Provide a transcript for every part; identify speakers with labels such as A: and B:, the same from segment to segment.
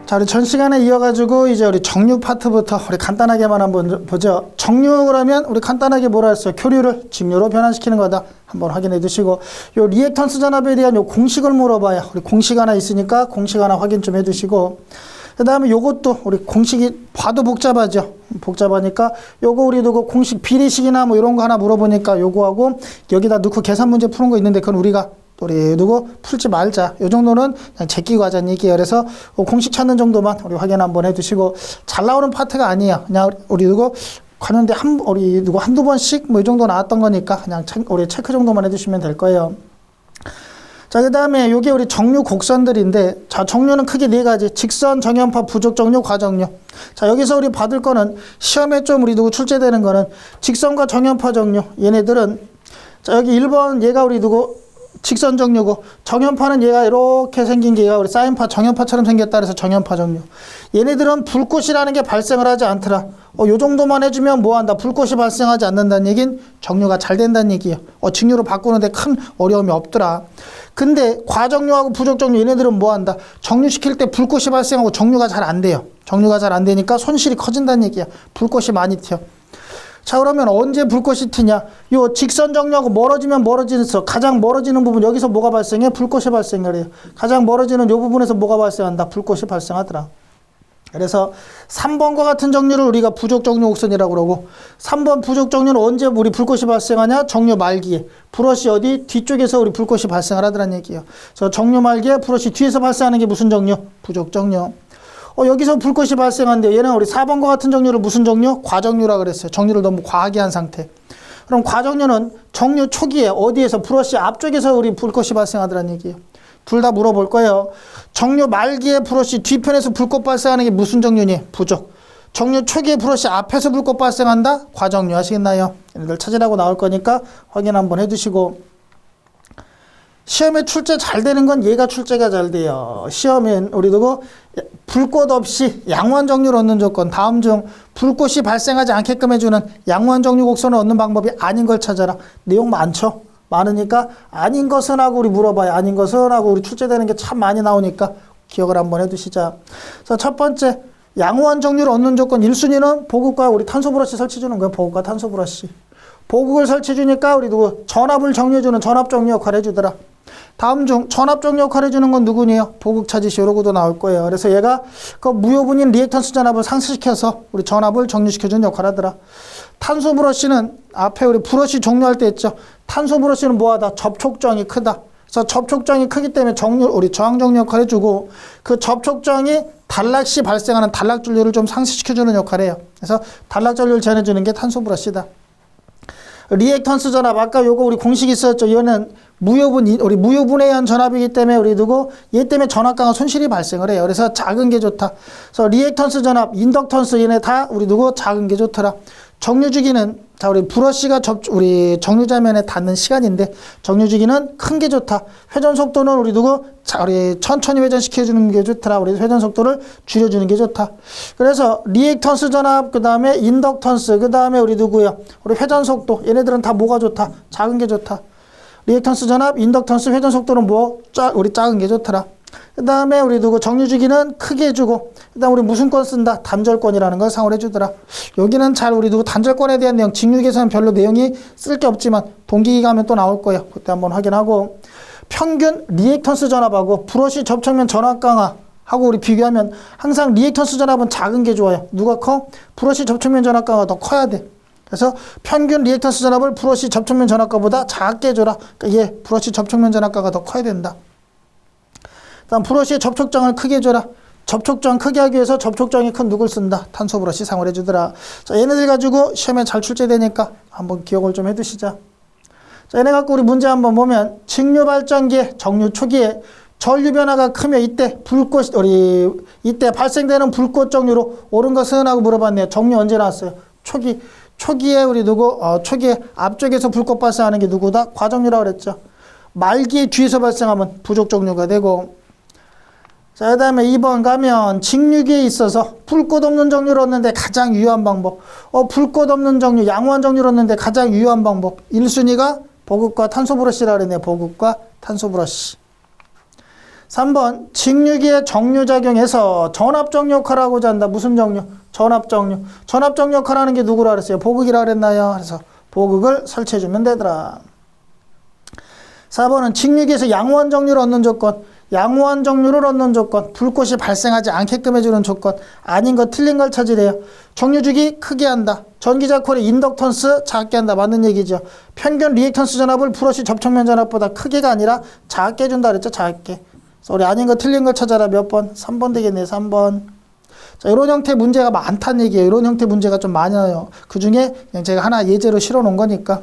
A: 자, 우리 전 시간에 이어가지고 이제 우리 정류 파트부터 우리 간단하게만 한번 보죠. 정류 그러면 우리 간단하게 뭐라 했어요? 교류를 직류로 변환시키는 거다. 한번 확인해 두시고, 요 리액턴스 전압에 대한 요 공식을 물어봐요. 우리 공식 하나 있으니까 공식 하나 확인 좀 해 두시고, 그 다음에 요것도 우리 공식이 봐도 복잡하죠. 복잡하니까 요거 우리 두고 공식 비례식이나 뭐 이런 거 하나 물어보니까 요거하고 여기다 넣고 계산 문제 푸는 거 있는데 그건 우리가 우리 누구 풀지 말자. 요 정도는 그냥 제끼고 하자는 얘기예요. 그래서 공식 찾는 정도만 우리 확인 한번 해두시고, 잘 나오는 파트가 아니에요. 그냥 우리 누구 가는데 우리 누구 한두 번씩 뭐 이 정도 나왔던 거니까 그냥 우리 체크 정도만 해두시면 될 거예요. 자, 그 다음에 요게 우리 정류 곡선들인데, 자, 정류는 크게 네 가지. 직선, 정연파, 부족 정류, 과정류. 자, 여기서 우리 받을 거는 시험에 좀 우리 누구 출제되는 거는 직선과 정연파 정류. 얘네들은, 자, 여기 1번 얘가 우리 누구 직선 정류고, 정연파는 얘가 이렇게 생긴 게 얘가 우리 사인파, 정연파처럼 생겼다 그래서 정연파 정류. 얘네들은 불꽃이라는 게 발생을 하지 않더라. 요 정도만 해주면 뭐 한다? 불꽃이 발생하지 않는다는 얘긴 정류가 잘 된다는 얘기예요. 직류로 바꾸는데 큰 어려움이 없더라. 근데 과정류하고 부족정류 얘네들은 뭐 한다? 정류시킬 때 불꽃이 발생하고 정류가 잘 안 돼요. 정류가 잘 안 되니까 손실이 커진다는 얘기야. 불꽃이 많이 튀어. 자, 그러면 언제 불꽃이 튀냐? 요 직선 정류하고 멀어지면 멀어지면서 가장 멀어지는 부분 여기서 뭐가 발생해? 불꽃이 발생을 해요. 가장 멀어지는 요 부분에서 뭐가 발생한다? 불꽃이 발생하더라. 그래서 3번과 같은 정류를 우리가 부족 정류 곡선이라고 그러고, 3번 부족 정류는 언제 우리 불꽃이 발생하냐? 정류 말기에. 불꽃이 어디? 뒤쪽에서 우리 불꽃이 발생을 하더란 얘기예요. 그래서 정류 말기에 불꽃이 뒤에서 발생하는 게 무슨 정류? 부족 정류. 여기서 불꽃이 발생한데 얘는 우리 4번과 같은 정류를 무슨 정류? 과정류라 그랬어요. 정류를 너무 과하게 한 상태. 그럼 과정류는 정류 초기에 어디에서? 불꽃이 앞쪽에서 우리 불꽃이 발생하더란 얘기예요. 둘 다 물어볼 거예요. 정류 말기에 불꽃이 뒤편에서 불꽃 발생하는 게 무슨 정류니? 부족. 정류 초기에 불꽃이 앞에서 불꽃 발생한다? 과정류. 아시겠나요? 얘네들 찾으라고 나올 거니까 확인 한번 해두시고, 시험에 출제 잘 되는 건 얘가 출제가 잘 돼요. 시험엔 우리 누구 불꽃 없이 양원 정류를 얻는 조건, 다음 중 불꽃이 발생하지 않게끔 해주는 양원 정류 곡선을 얻는 방법이 아닌 걸 찾아라. 내용 많죠? 많으니까 아닌 것은 하고 우리 물어봐요. 아닌 것은 하고 우리 출제되는 게 참 많이 나오니까 기억을 한번 해두시자. 그래서 첫 번째, 양호한 정류를 얻는 조건 1순위는 보급과 우리 탄소 브러쉬 설치 주는 거예요. 보급과 탄소 브러쉬. 보급을 설치 주니까 우리 누구 전압을 정리해주는 전압 정류 역할을 해주더라. 다음 중 전압 정류 역할을 해주는 건 누구니요? 보급 차지시 요러고도 나올 거예요. 그래서 얘가 그 무효분인 리액턴스 전압을 상쇄시켜서 우리 전압을 정류시켜주는 역할을 하더라. 탄소 브러쉬는 앞에 우리 브러쉬 종류할 때 했죠. 탄소 브러쉬는 뭐하다? 접촉정이 크다. 그래서 접촉정이 크기 때문에 우리 저항 정류 역할을 해주고, 그 접촉정이 단락 시 발생하는 단락 전류를 좀 상쇄시켜주는 역할을 해요. 그래서 단락 전류를 제한해주는 게 탄소 브러쉬다. 리액턴스 전압, 아까 요거 우리 공식이 있었죠. 이거는 우리 무효분에 의한 전압이기 때문에 우리 누구 얘 때문에 전압 강화 손실이 발생을 해요. 그래서 작은 게 좋다. 그래서 리액턴스 전압, 인덕턴스 얘네 다 우리 누구 작은 게 좋더라. 정류 주기는, 자, 우리 브러쉬가 우리 정류자면에 닿는 시간인데 정류 주기는 큰 게 좋다. 회전 속도는 우리 누구 우리 천천히 회전시켜주는 게 좋더라. 우리 회전 속도를 줄여주는 게 좋다. 그래서 리액턴스 전압, 그 다음에 인덕턴스, 그 다음에 우리 누구야? 우리 회전 속도. 얘네들은 다 뭐가 좋다? 작은 게 좋다. 리액턴스 전압, 인덕턴스, 회전 속도는 뭐? 우리 작은 게 좋더라. 그 다음에 우리 누구 정류 주기는 크게 해주고, 그 다음 우리 무슨 권 쓴다? 단절권이라는 걸 상호를 해주더라. 여기는 잘 우리 누구 단절권에 대한 내용, 직류계산은 별로 내용이 쓸 게 없지만 동기기 가면 또 나올 거예요. 그때 한번 확인하고, 평균 리액턴스 전압하고 브러쉬 접촉면 전압 강화하고 우리 비교하면 항상 리액턴스 전압은 작은 게 좋아요. 누가 커? 브러쉬 접촉면 전압 강화가 더 커야 돼. 그래서 평균 리액턴스 전압을 브러쉬 접촉면 전압가보다 작게 해줘라. 그러니까 얘 브러쉬 접촉면 전압가가 더 커야 된다. 다음 브러쉬의 접촉장을 크게 해줘라. 접촉장 크게 하기 위해서 접촉장이 큰 누굴 쓴다? 탄소 브러쉬 상을 해주더라. 자, 얘네들 가지고 시험에 잘 출제되니까 한번 기억을 좀 해두시자. 자, 얘네 갖고 우리 문제 한번 보면, 직류 발전기의 정류 초기에 전류 변화가 크면 이때 이때 발생되는 불꽃 정류로 옳은 것은 하고 물어봤네요. 정류 언제 나왔어요? 초기에 우리 초기에 앞쪽에서 불꽃 발생하는 게 누구다? 과정류라고 그랬죠. 말기에 뒤에서 발생하면 부족 정류가 되고, 자, 그 다음에 2번 가면 직류기에 있어서 불꽃 없는 정류를 얻는데 가장 유효한 방법. 불꽃 없는 정류, 양호한 정류를 얻는데 가장 유효한 방법. 1순위가 보급과 탄소 브러쉬라 그랬네요. 보급과 탄소 브러쉬. 3번 직류기의 정류작용에서 전압정 역할을 하고자 한다. 무슨 정류? 전압정류. 전압정 역할을 하는 게 누구라 그랬어요? 보극이라 그랬나요? 그래서 보극을 설치해주면 되더라. 4번은 직류기에서 양호한 정류를 얻는 조건. 양호한 정류를 얻는 조건. 불꽃이 발생하지 않게끔 해주는 조건. 아닌 거 틀린 걸 찾으래요. 정류주기 크게 한다. 전기자 콜의 인덕턴스 작게 한다. 맞는 얘기죠. 평균 리액턴스 전압을 브러쉬 접촉면 전압보다 크게가 아니라 작게 해준다 그랬죠. 작게. 그래서 우리 아닌 거 틀린 걸 찾아라. 몇 번? 3번 되겠네. 3번. 자, 이런 형태 문제가 많다는 얘기예요. 이런 형태 문제가 좀 많아요. 그 중에 그냥 제가 하나 예제로 실어 놓은 거니까.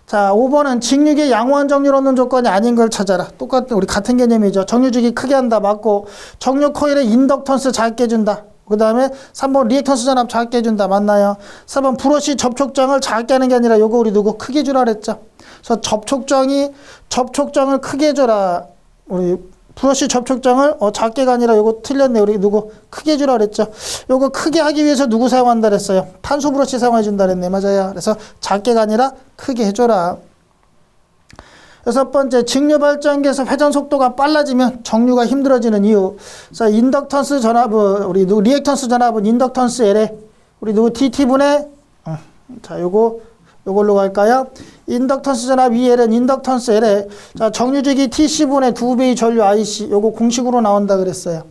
A: 자, 5번은 직류기의 양호한 정류를 얻는 조건이 아닌 걸 찾아라. 똑같은, 우리 같은 개념이죠. 정류주기 크게 한다. 맞고, 정류 코일의 인덕턴스 작게 해준다. 그 다음에 3번 리액턴스 전압 작게 해준다. 맞나요? 4번 브러쉬 접촉장을 작게 하는 게 아니라 요거 우리 누구 크게 해주라 그랬죠. 그래서 접촉장을 크게 해줘라. 우리 브러쉬 접촉장을 작게가 아니라 요거 틀렸네. 우리 누구 크게 해주라 그랬죠. 요거 크게 하기 위해서 누구 사용한다 그랬어요? 탄소 브러쉬 사용해 준다 그랬네. 맞아요. 그래서 작게가 아니라 크게 해줘라. 6번째, 직류 발전기에서 회전 속도가 빨라지면 정류가 힘들어지는 이유. 자, 인덕턴스 전압은 우리 누구 리액턴스 전압은 인덕턴스 L에 우리 누구 DT분의 자, 요걸로 갈까요? 인덕턴스 전압 EL은 인덕턴스 L에 자, 정류주기 TC분의 2배의 전류 IC 요거 공식으로 나온다 그랬어요.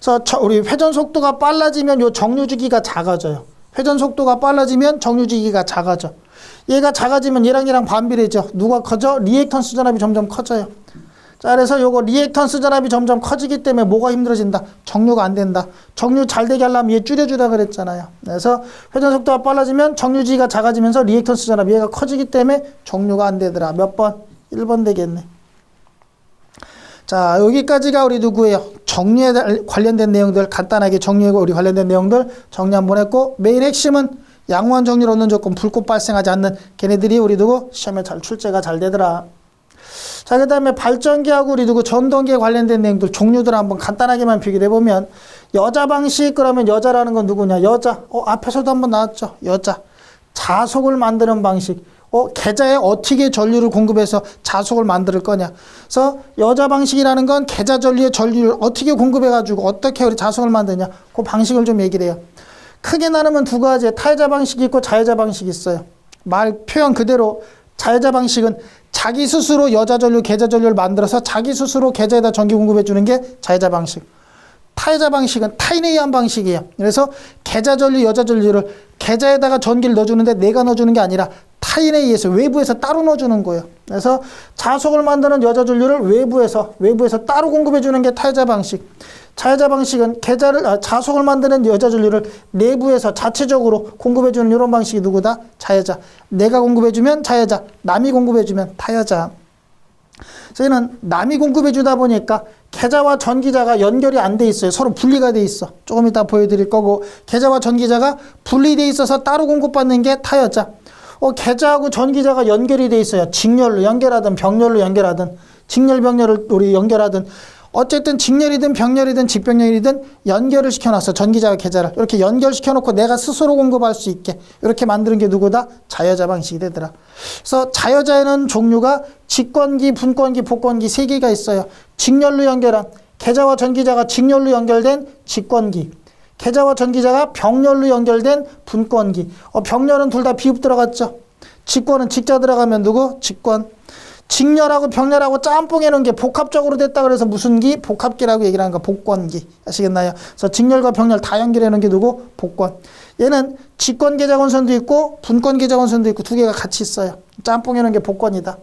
A: 그래서 우리 회전 속도가 빨라지면 요 정류주기가 작아져요. 회전 속도가 빨라지면 정류주기가 작아져. 얘가 작아지면 얘랑 반비례죠. 누가 커져? 리액턴스 전압이 점점 커져요. 자, 그래서 요거 리액턴스 전압이 점점 커지기 때문에 뭐가 힘들어진다? 정류가 안 된다. 정류 잘 되게 하려면 얘 줄여주라 그랬잖아요. 그래서 회전 속도가 빨라지면 정류지가 작아지면서 리액턴스 전압 얘가 커지기 때문에 정류가 안 되더라. 몇 번? 1번 되겠네. 자, 여기까지가 우리 누구예요? 정류에 관련된 내용들, 간단하게 정류하고 우리 관련된 내용들 정리 한번 했고, 메인 핵심은 양호한 정류를 얻는 조건, 불꽃 발생하지 않는 걔네들이 우리 누구 시험에 잘 출제가 잘 되더라. 자, 그 다음에 발전기하고 우리 누구 전동기에 관련된 내용들 종류들 한번 간단하게만 비교해 보면, 여자 방식 그러면 여자라는 건 누구냐? 여자. 앞에서도 한번 나왔죠. 여자. 자속을 만드는 방식. 계자에 어떻게 전류를 공급해서 자속을 만들 거냐. 그래서 여자 방식이라는 건 계자 전류의 전류를 어떻게 공급해 가지고 어떻게 우리 자속을 만드냐. 그 방식을 좀 얘기를 해요. 크게 나누면 두 가지, 타여자 방식이 있고 자여자 방식이 있어요. 말 표현 그대로 자여자 방식은 자기 스스로 여자 전류, 계자 전류를 만들어서 자기 스스로 계자에다 전기 공급해 주는 게 자여자 방식. 타여자 방식은 타인에 의한 방식이에요. 그래서 계자 전류, 여자 전류를 계자에다가 전기를 넣어주는데 내가 넣어주는 게 아니라 타인에 의해서 외부에서 따로 넣어주는 거예요. 그래서 자속을 만드는 여자 전류를 외부에서 따로 공급해 주는 게 타여자 방식. 자여자 방식은 자속을 만드는 여자 전류를 내부에서 자체적으로 공급해주는 이런 방식이 누구다? 자여자. 내가 공급해주면 자여자, 남이 공급해주면 타여자. 저희는 남이 공급해주다 보니까 계자와 전기자가 연결이 안 돼 있어요. 서로 분리가 돼 있어. 조금 이따 보여드릴 거고, 계자와 전기자가 분리돼 있어서 따로 공급받는 게 타여자. 계자하고 전기자가 연결이 돼 있어요. 직렬로 연결하든 병렬로 연결하든, 직렬 병렬을 우리 연결하든, 어쨌든 직렬이든 병렬이든 직병렬이든 연결을 시켜놨어. 전기자와 계자를 이렇게 연결시켜놓고 내가 스스로 공급할 수 있게 이렇게 만드는 게 누구다? 자여자 방식이 되더라. 그래서 자여자에는 종류가 직권기, 분권기, 복권기 세 개가 있어요. 직렬로 연결한 계자와 전기자가 직렬로 연결된 직권기, 계자와 전기자가 병렬로 연결된 분권기. 병렬은 둘 다 비읍 들어갔죠. 직권은 직자 들어가면 누구? 직권. 직렬하고 병렬하고 짬뽕해 놓은 게 복합적으로 됐다 그래서 무슨 기? 복합기라고 얘기를 하는 거. 복권기. 아시겠나요? 그래서 직렬과 병렬 다 연결해 놓은 게 누구? 복권. 얘는 직권 계자 권선도 있고 분권 계자 권선도 있고 두 개가 같이 있어요. 짬뽕해 놓은 게 복권이다.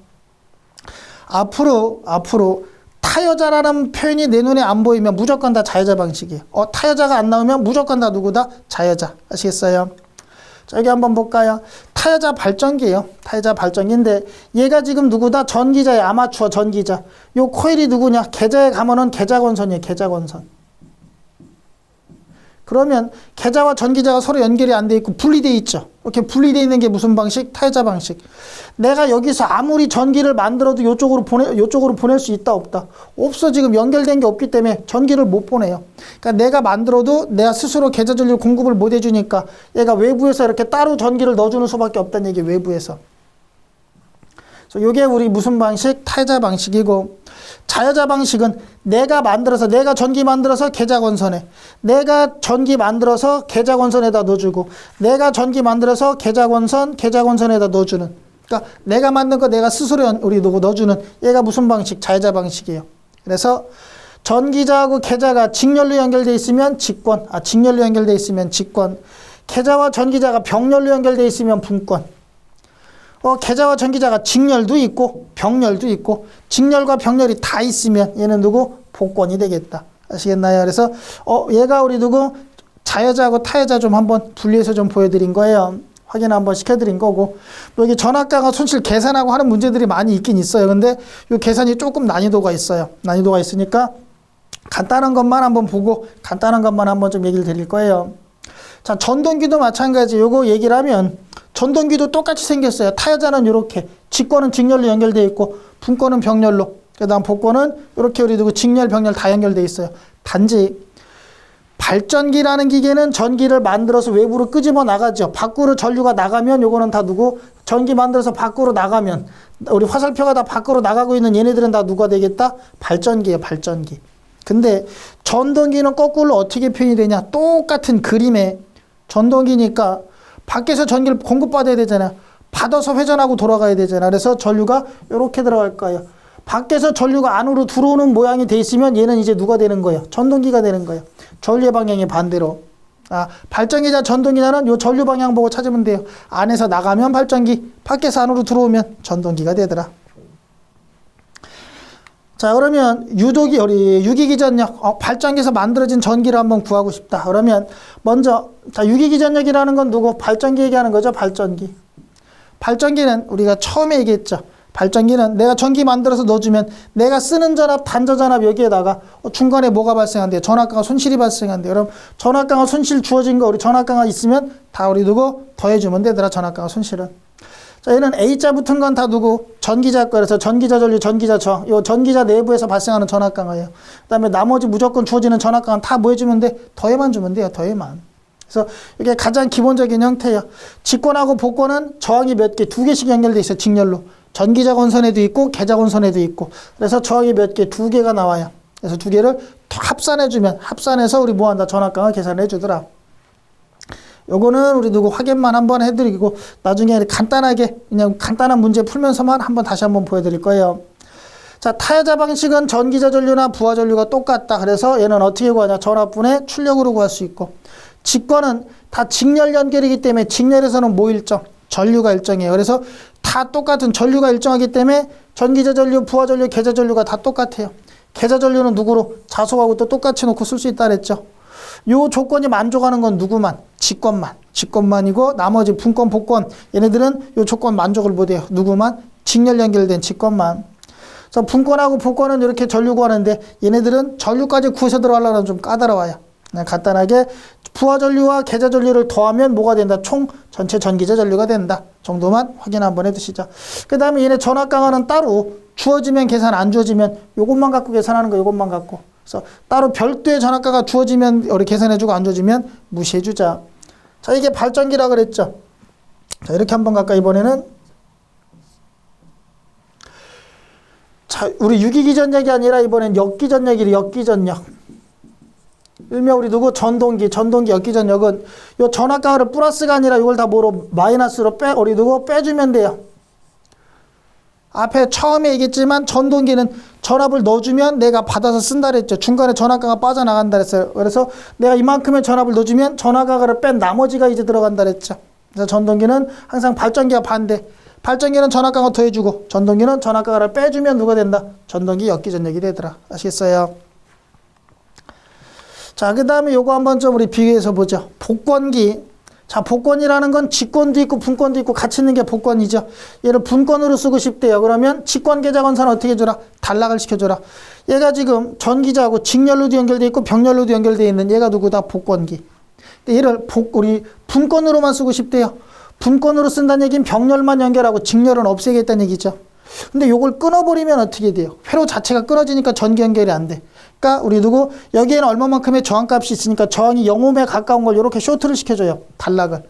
A: 앞으로 타여자라는 표현이 내 눈에 안 보이면 무조건 다 자여자 방식이에요. 타여자가 안 나오면 무조건 다 누구다? 자여자. 아시겠어요? 자, 여기 한번 볼까요? 타여자 발전기예요. 타여자 발전기인데 얘가 지금 누구다? 전기자의 아마추어 전기자. 요 코일이 누구냐? 계자에 가면은 계자권선이에요. 계자권선. 그러면 계자와 전기자가 서로 연결이 안 돼 있고 분리돼 있죠. 이렇게 분리돼 있는 게 무슨 방식? 타여자 방식. 내가 여기서 아무리 전기를 만들어도 요쪽으로 보낼 수 있다 없다? 없어. 지금 연결된 게 없기 때문에 전기를 못 보내요. 그러니까 내가 만들어도 내가 스스로 계자 전류 공급을 못 해주니까 얘가 외부에서 이렇게 따로 전기를 넣어주는 수밖에 없다는 얘기. 외부에서. 그래서 이게 우리 무슨 방식? 타여자 방식이고, 자여자 방식은 내가 전기 만들어서 계좌건선에, 내가 전기 만들어서 계좌건선에다 넣어주고, 내가 전기 만들어서 계좌건선에다 넣어주는. 그러니까 내가 만든 거 내가 스스로 우리 넣어주는 얘가 무슨 방식? 자여자 방식이에요. 그래서 전기자하고 계좌가 직렬로 연결돼 있으면 직권, 직렬로 연결돼 있으면 직권. 계좌와 전기자가 병렬로 연결돼 있으면 분권. 계좌와 전기자가 직렬도 있고 병렬도 있고 직렬과 병렬이 다 있으면 얘는 누구? 복권이 되겠다. 아시겠나요? 그래서 얘가 우리 누구? 자여자하고 타여자 좀 한번 분리해서 좀 보여드린 거예요. 확인 한번 시켜드린 거고, 여기 전압강화 손실 계산하고 하는 문제들이 많이 있긴 있어요. 근데 이 계산이 조금 난이도가 있어요. 난이도가 있으니까 간단한 것만 한번 보고 간단한 것만 한번 좀 얘기를 드릴 거예요. 자, 전동기도 마찬가지. 요거 얘기를 하면 전동기도 똑같이 생겼어요. 타여자는 이렇게, 직권은 직렬로 연결되어 있고 분권은 병렬로, 그 다음 복권은 이렇게 우리 두고 직렬, 병렬 다 연결되어 있어요. 단지 발전기라는 기계는 전기를 만들어서 외부로 끄집어 나가죠. 밖으로 전류가 나가면 요거는 다 누구? 전기 만들어서 밖으로 나가면, 우리 화살표가 다 밖으로 나가고 있는 얘네들은 다 누가 되겠다? 발전기예요, 발전기. 근데 전동기는 거꾸로 어떻게 표현이 되냐? 똑같은 그림에 전동기니까 밖에서 전기를 공급받아야 되잖아요. 받아서 회전하고 돌아가야 되잖아요. 그래서 전류가 이렇게 들어갈 거예요. 밖에서 전류가 안으로 들어오는 모양이 돼 있으면 얘는 이제 누가 되는 거예요? 전동기가 되는 거예요. 전류의 방향이 반대로. 발전기자 전동기자는 요 전류 방향 보고 찾으면 돼요. 안에서 나가면 발전기, 밖에서 안으로 들어오면 전동기가 되더라. 자, 그러면 우리 유기기전력, 발전기에서 만들어진 전기를 한번 구하고 싶다. 그러면 먼저, 자, 유기기전력이라는 건 누구? 발전기 얘기하는 거죠, 발전기. 발전기는 우리가 처음에 얘기했죠. 발전기는 내가 전기 만들어서 넣어주면 내가 쓰는 전압, 단자전압 여기에다가 중간에 뭐가 발생한대요? 전압강화 손실이 발생한대요. 그럼 전압강화 손실 주어진 거, 우리 전압강화 있으면 다 우리 누구? 더해주면 되더라, 전압강화 손실은. 자, 얘는 A자 붙은 건 다 누구? 전기자 거. 그래서 전기자 전류, 전기자 저. 요 전기자 내부에서 발생하는 전압강화예요. 그 다음에 나머지 무조건 주어지는 전압강화 다 뭐 해주면 돼? 더해만 주면 돼요, 더해만. 그래서 이게 가장 기본적인 형태예요. 직권하고 복권은 저항이 몇 개? 2개씩 연결돼 있어요, 직렬로. 전기자 건선에도 있고 계좌 건선에도 있고. 그래서 저항이 몇 개? 2개가 나와요. 그래서 2개를 합산해주면, 합산해서 우리 뭐 한다? 전압강화 계산해 주더라. 요거는 우리 누구 확인만 한번 해드리고 나중에 간단하게 그냥 간단한 문제 풀면서만 다시 한번 보여드릴 거예요. 자, 타여자 방식은 전기자 전류나 부하 전류가 똑같다. 그래서 얘는 어떻게 구하냐? 전압분의 출력으로 구할 수 있고, 직권은 다 직렬 연결이기 때문에 직렬에서는 뭐 일정? 전류가 일정이에요. 그래서 다 똑같은 전류가 일정하기 때문에 전기자 전류, 부하 전류, 계좌 전류가 다 똑같아요. 계좌 전류는 누구로? 자속하고 또 똑같이 놓고 쓸 수 있다 그랬죠. 요 조건이 만족하는 건 누구만? 직권만이고 나머지 분권, 복권 얘네들은 요 조건 만족을 못해요. 누구만? 직렬 연결된 직권만. 그래서 분권하고 복권은 이렇게 전류 구하는데 얘네들은 전류까지 구해서 들어가려면 좀 까다로워요. 그냥 간단하게 부하 전류와 계좌 전류를 더하면 뭐가 된다? 총 전체 전기자 전류가 된다 정도만 확인 한번 해두시죠. 그 다음에 얘네 전압강화는 따로 주어지면 계산, 안 주어지면 요것만 갖고 계산하는 거, 요것만 갖고. 그래서 따로 별도의 전압가가 주어지면 우리 계산해주고 안 주어지면 무시해주자. 자, 이게 발전기라 그랬죠. 자, 이렇게 한번 갈까 이번에는. 자, 우리 유기기전력이 아니라 이번엔 역기전력이래. 역기전력. 일명 우리 누구? 전동기 역기전력은 요 전압가를 플러스가 아니라 이걸 다 뭐로? 마이너스로 우리 누구? 빼주면 돼요. 앞에 처음에 얘기했지만 전동기는 전압을 넣어주면 내가 받아서 쓴다 그랬죠. 중간에 전압가가 빠져나간다 그랬어요. 그래서 내가 이만큼의 전압을 넣어주면 전압가를 뺀 나머지가 이제 들어간다 그랬죠. 그래서 전동기는 항상 발전기와 반대. 발전기는 전압가가 더해주고 전동기는 전압가를 빼주면 누가 된다? 전동기 역기전력이 되더라. 아시겠어요? 자, 그 다음에 요거 한번 좀 우리 비교해서 보죠. 복권기. 자, 복권이라는 건 직권도 있고 분권도 있고 같이 있는 게 복권이죠. 얘를 분권으로 쓰고 싶대요. 그러면 직권 계좌 건선 어떻게 해줘라? 단락을 시켜줘라. 얘가 지금 전기자하고 직렬로도 연결돼 있고 병렬로도 연결돼 있는 얘가 누구다? 복권기. 근데 얘를 우리 분권으로만 쓰고 싶대요. 분권으로 쓴다는 얘기는 병렬만 연결하고 직렬은 없애겠다는 얘기죠. 근데 요걸 끊어버리면 어떻게 돼요? 회로 자체가 끊어지니까 전기 연결이 안 돼. 그러니까 우리 누구? 여기에는 얼마만큼의 저항값이 있으니까 저항이 0ohm에 가까운 걸 이렇게 쇼트를 시켜줘요. 단락을.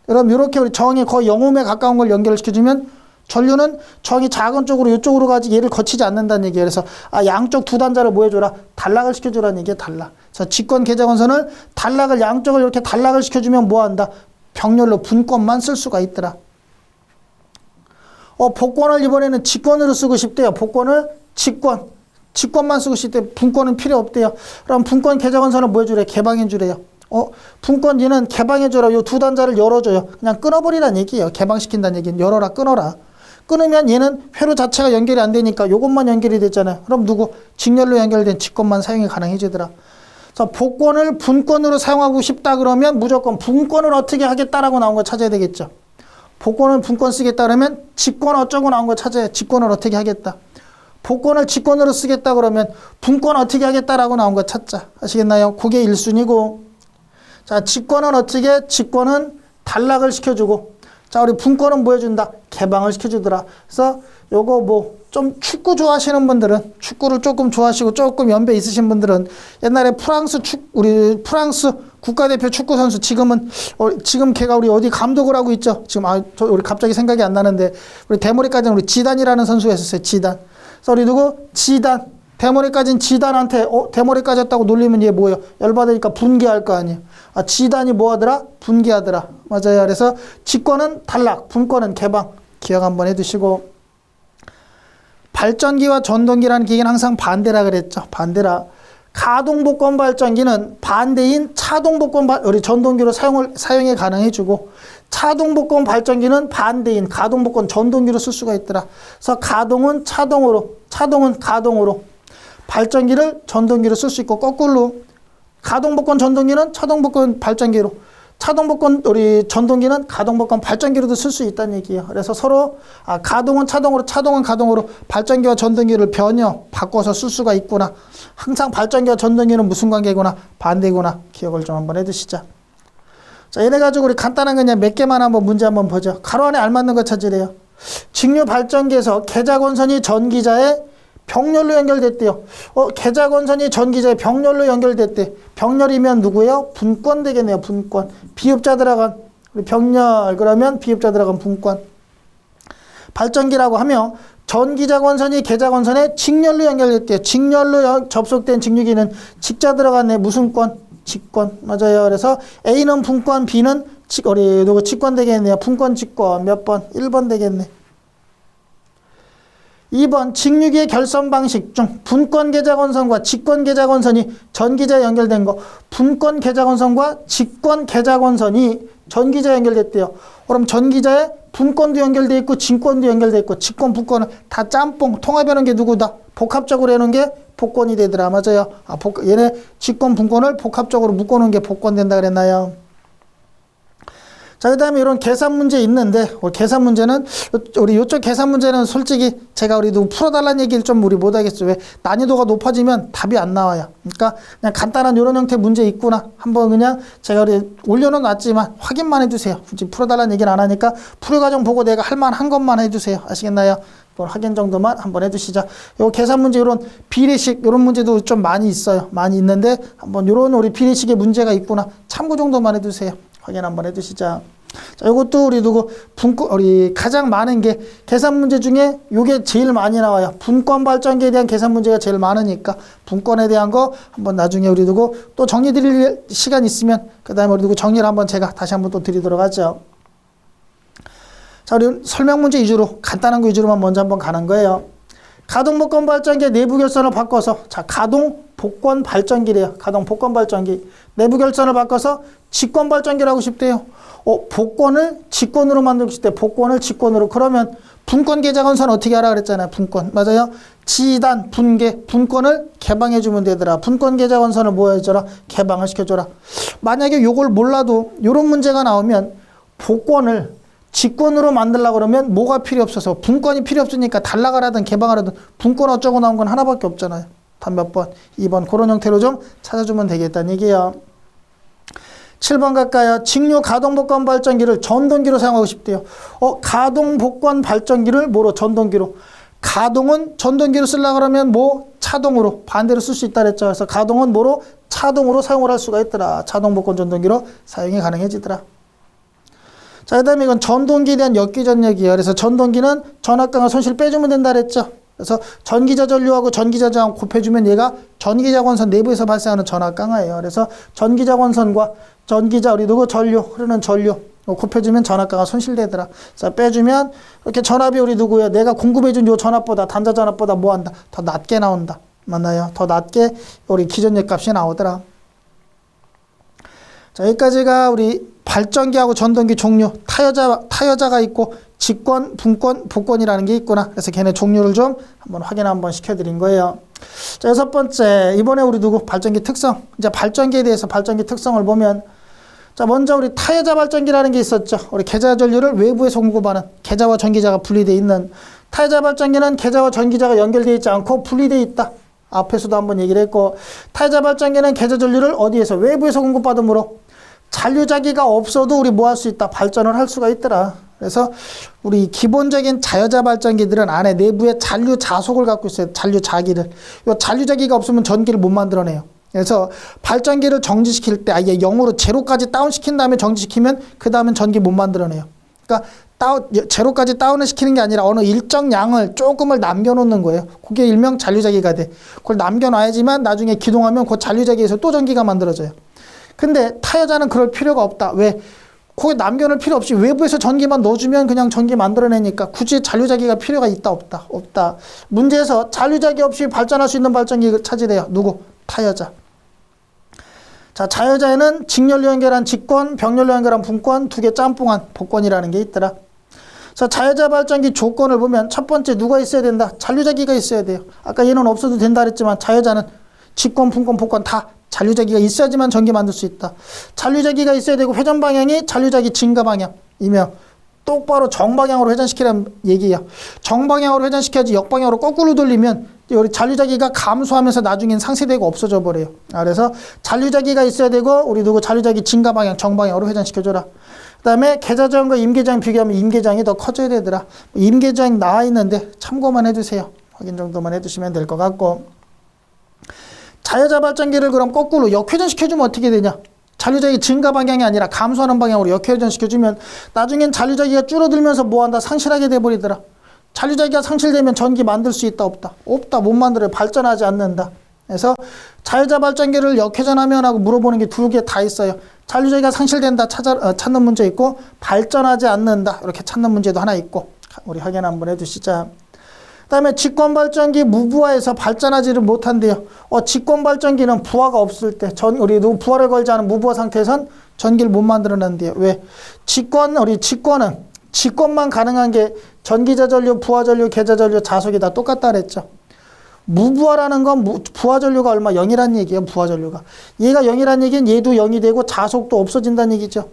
A: 그럼 이렇게 우리 저항이 거의 0ohm에 가까운 걸 연결을 시켜주면 전류는 정이 작은 쪽으로 이쪽으로 가지 얘를 거치지 않는다는 얘기예요. 그래서 양쪽 두 단자를 뭐 해줘라? 단락을 시켜주라는 얘기예요. 단락. 그래서 직권 계좌건선을 단락을 양쪽을 이렇게 단락을 시켜주면 뭐 한다? 병렬로 분권만 쓸 수가 있더라. 복권을 이번에는 직권으로 쓰고 싶대요. 복권을 직권만 쓰고 싶대. 분권은 필요 없대요. 그럼 분권 계좌건선을 뭐 해주래? 개방해 주래요. 분권지는 개방해줘라. 요 두 단자를 열어줘요. 그냥 끊어버리란 얘기예요. 개방시킨다는 얘기는 열어라, 끊어라. 끊으면 얘는 회로 자체가 연결이 안 되니까 요것만 연결이 됐잖아요. 그럼 누구? 직렬로 연결된 직권만 사용이 가능해지더라. 그래서 복권을 분권으로 사용하고 싶다 그러면 무조건 분권을 어떻게 하겠다라고 나온 거 찾아야 되겠죠. 복권을 분권 쓰겠다 그러면 직권 어쩌고 나온 거 찾아야 직권을 어떻게 하겠다. 복권을 직권으로 쓰겠다 그러면 분권 어떻게 하겠다라고 나온 거 찾자. 아시겠나요? 그게 1순위고. 자, 직권은 어떻게? 직권은 단락을 시켜주고. 자, 우리 분권은 뭐 해준다? 개방을 시켜주더라. 그래서 요거 뭐 좀 축구 좋아하시는 분들은, 축구를 조금 좋아하시고 조금 연배 있으신 분들은 옛날에 우리 프랑스 국가대표 축구 선수 지금 걔가 우리 어디 감독을 하고 있죠? 지금 우리 갑자기 생각이 안 나는데 우리 대머리까지는 우리 지단이라는 선수가 있었어요. 지단. 그래서 우리 누구? 지단. 대머리까지는 지단한테 대머리까지였다고 놀리면 얘 뭐예요? 열받으니까 분개할 거 아니에요. 지단이 뭐 하더라? 분개하더라. 맞아요. 그래서 직권은 단락, 분권은 개방. 기억 한번 해두시고. 발전기와 전동기라는 기계는 항상 반대라 그랬죠. 반대라. 가동복권 발전기는 반대인 차동복권 우리 전동기로 사용이 가능해주고, 차동복권 발전기는 반대인 가동복권 전동기로 쓸 수가 있더라. 그래서 가동은 차동은 가동으로, 발전기를 전동기로 쓸 수 있고, 거꾸로 가동복권 전동기는 차동복권 발전기로, 차동복권 우리 전동기는 가동복권 발전기로도 쓸 수 있다는 얘기예요. 그래서 서로 가동은 차동으로, 차동은 가동으로 발전기와 전동기를 바꿔서 쓸 수가 있구나. 항상 발전기와 전동기는 무슨 관계구나? 반대구나. 기억을 좀 한번 해두시자. 자, 이래 가지고 우리 간단한 거 그냥 몇 개만 한번 문제 한번 보죠. 가로 안에 알맞는 거 찾으래요. 직류 발전기에서 계좌건선이 전기자에 병렬로 연결됐대요. 계좌건선이 전기자에 병렬로 연결됐대. 병렬이면 누구예요? 분권 되겠네요. 분권. 비읍자 들어간 우리 병렬 그러면 비읍자 들어간 분권. 발전기라고 하며 전기자건선이 계좌건선에 직렬로 연결됐대요. 직렬로 접속된 직류기는 직자 들어갔네. 무슨 권? 직권. 맞아요. 그래서 A는 분권, B는 우리 누구 직권 되겠네요. 분권 직권 몇 번? 1번 되겠네. 2번 직류기의 결선 방식 중 분권 계좌건선과 직권 계좌건선이 전기자에 연결된 거. 분권 계좌건선과 직권 계좌건선이 전기자에 연결됐대요. 그럼 전기자에 분권도 연결돼 있고 직권도 연결돼 있고, 직권 분권은 다 짬뽕 통합해놓은 게 누구다? 복합적으로 해놓은 게 복권이 되더라. 맞아요. 얘네 직권 분권을 복합적으로 묶어놓은 게 복권 된다 그랬나요? 자, 그 다음에 이런 계산 문제 있는데, 계산 문제는, 우리 요쪽 계산 문제는 솔직히 제가 우리 누구 풀어달라는 얘기를 좀 우리 못하겠죠. 왜? 난이도가 높아지면 답이 안 나와요. 그러니까 그냥 간단한 이런 형태 문제 있구나. 한번 그냥 제가 우리 올려놓은 놨지만 확인만 해주세요. 굳이 풀어달라는 얘기는 안 하니까 풀이 과정 보고 내가 할 만한 것만 해주세요. 아시겠나요? 확인 정도만 한번 해두시자. 요 계산 문제, 요런 비례식, 요런 문제도 좀 많이 있어요. 많이 있는데, 한번 요런 우리 비례식의 문제가 있구나. 참고 정도만 해두세요. 확인 한번 해두시자. 자, 요것도 우리 가장 많은 게 계산 문제 중에 요게 제일 많이 나와요. 분권 발전기에 대한 계산 문제가 제일 많으니까 분권에 대한 거 한번 나중에 우리 또 정리 드릴 시간 있으면 그 다음에 우리 정리를 한번 제가 다시 한번 또 드리도록 하죠. 자, 우리 설명 문제 위주로 간단한 거 위주로만 먼저 한번 가는 거예요. 가동복권 발전기의 내부 결선을 바꿔서, 자, 가동복권 발전기래요. 가동복권 발전기. 내부 결선을 바꿔서 직권 발전기를 하고 싶대요. 복권을 직권으로 만들고 싶대. 복권을 직권으로. 그러면 분권 계좌건선 어떻게 하라 그랬잖아요. 분권. 맞아요. 지단, 분개, 분권을 개방해주면 되더라. 분권 계좌건선을 뭐 해줘라? 개방을 시켜줘라. 만약에 요걸 몰라도 요런 문제가 나오면 복권을 직권으로 만들려고 그러면 뭐가 필요 없어서, 분권이 필요 없으니까 단락을 하든 개방을 하든 분권 어쩌고 나온 건 하나밖에 없잖아요. 단 몇 번? 2번. 그런 형태로 좀 찾아주면 되겠다는 얘기예요. 7번 갈까요? 직류 가동복권 발전기를 전동기로 사용하고 싶대요. 가동복권 발전기를 뭐로? 전동기로. 가동은 전동기로 쓰려고 그러면 뭐? 차동으로. 반대로 쓸 수 있다 그랬죠. 그래서 가동은 뭐로? 차동으로 사용을 할 수가 있더라. 자동복권 전동기로 사용이 가능해지더라. 자, 그 다음에 이건 전동기에 대한 역기전력이에요. 그래서 전동기는 전압강하 손실 빼주면 된다 그랬죠. 그래서 전기자 전류하고 전기자 저항 곱해주면 얘가 전기자 권선 내부에서 발생하는 전압강하예요. 그래서 전기자 권선과 전기자 우리 누구 전류 흐르는 전류 곱해주면 전압강하 손실되더라. 자, 빼주면 이렇게 전압이 우리 누구예요? 내가 공급해준 요 전압보다 단자 전압보다 뭐한다? 더 낮게 나온다. 맞나요? 더 낮게 우리 기전력 값이 나오더라. 자, 여기까지가 우리 발전기하고 전동기 종류, 타여자가 있고 직권, 분권, 복권이라는 게 있구나. 그래서 걔네 종류를 좀 한번 확인 한번 시켜드린 거예요. 자, 6번째, 이번에 우리 누구 발전기 특성. 이제 발전기에 대해서 발전기 특성을 보면, 자, 먼저 우리 타여자 발전기라는 게 있었죠. 우리 계좌 전류를 외부에서 공급하는 계좌와 전기자가 분리되어 있는 타여자 발전기는 계좌와 전기자가 연결되어 있지 않고 분리되어 있다. 앞에서도 한번 얘기를 했고, 타여자 발전기는 계좌 전류를 어디에서 외부에서 공급받으므로 잔류자기가 없어도 우리 뭐 할 수 있다? 발전을 할 수가 있더라. 그래서 우리 기본적인 자여자 발전기들은 안에 내부에 잔류 자속을 갖고 있어요. 잔류 자기를. 이 잔류 자기가 없으면 전기를 못 만들어내요. 그래서 발전기를 정지시킬 때 아예 0으로 제로까지 다운시킨 다음에 정지시키면 그 다음엔 전기 못 만들어내요. 그러니까 제로까지 다운을 시키는 게 아니라 어느 일정 양을 조금을 남겨놓는 거예요. 그게 일명 잔류자기가 돼. 그걸 남겨놔야지만 나중에 기동하면 그 잔류자기에서 또 전기가 만들어져요. 근데 타여자는 그럴 필요가 없다. 왜? 거기 남겨놓을 필요 없이 외부에서 전기만 넣어주면 그냥 전기 만들어내니까 굳이 잔류자기가 필요가 있다 없다? 없다. 문제에서 잔류자기 없이 발전할 수 있는 발전기를 찾으래요. 누구? 타여자. 자, 자여자에는 직연료 연결한 직권, 병연료 연결한 분권, 두 개 짬뽕한 복권이라는 게 있더라. 자, 자여자 발전기 조건을 보면 첫 번째 누가 있어야 된다? 잔류자기가 있어야 돼요. 아까 얘는 없어도 된다 그랬지만 자여자는 직권, 분권, 복권 다 잔류자기가 있어야지만 전기 만들 수 있다. 잔류자기가 있어야 되고 회전 방향이 잔류자기 증가 방향이며 똑바로 정방향으로 회전시키라는 얘기예요. 정방향으로 회전시켜야지 역방향으로 거꾸로 돌리면 우리 잔류자기가 감소하면서 나중엔 상쇄되고 없어져 버려요. 그래서 잔류자기가 있어야 되고 우리 누구 잔류자기 증가 방향 정방향으로 회전시켜줘라. 그 다음에 계좌저항과 임계저항 비교하면 임계저항이 더 커져야 되더라. 임계저항 나와 있는데 참고만 해두세요. 확인 정도만 해두시면 될 것 같고, 자여자 발전기를 그럼 거꾸로 역회전시켜주면 어떻게 되냐? 잔류자기 증가 방향이 아니라 감소하는 방향으로 역회전시켜주면 나중엔 잔류자기가 줄어들면서 뭐한다? 상실하게 돼버리더라. 잔류자기가 상실되면 전기 만들 수 있다 없다? 없다. 못 만들어요. 발전하지 않는다. 그래서 자여자 발전기를 역회전하면 하고 물어보는 게 두 개 다 있어요. 잔류자기가 상실된다 찾는 문제 있고, 발전하지 않는다 이렇게 찾는 문제도 하나 있고, 우리 확인 한번 해두시자. 그 다음에 직권발전기 무부하에서 발전하지를 못한대요. 직권발전기는 부하가 없을 때, 우리 부하를 걸지 않은 무부하 상태에선 전기를 못 만들어낸대요. 왜? 우리 직권만 가능한 게 전기자 전류, 부하 전류, 계좌 전류, 자속이 다 똑같다 그랬죠. 무부하라는 건 부하 전류가 얼마? 0이란 얘기예요. 부하 전류가. 얘가 0이란 얘기는 얘도 0이 되고 자속도 없어진다는 얘기죠.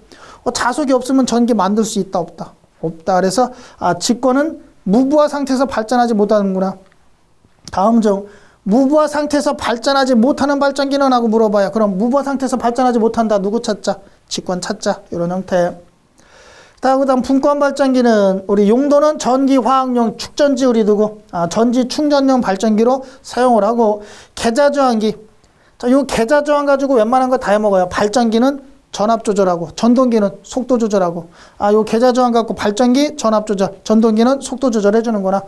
A: 자속이 없으면 전기 만들 수 있다 없다? 없다. 그래서 직권은 무부하 상태에서 발전하지 못하는구나. 다음 중 무부하 상태에서 발전하지 못하는 발전기는 하고 물어봐요. 그럼 무부하 상태에서 발전하지 못한다. 누구 찾자? 직권 찾자. 이런 형태. 그다음 분권 발전기는 우리 용도는 전기 화학용 축전지 우리 두고 전지 충전용 발전기로 사용을 하고, 계좌 저항기. 자, 요 계좌 저항 가지고 웬만한 거 다 해먹어요. 발전기는 전압 조절하고, 전동기는 속도 조절하고. 요 계좌 저항 갖고 발전기 전압 조절, 전동기는 속도 조절해 주는구나.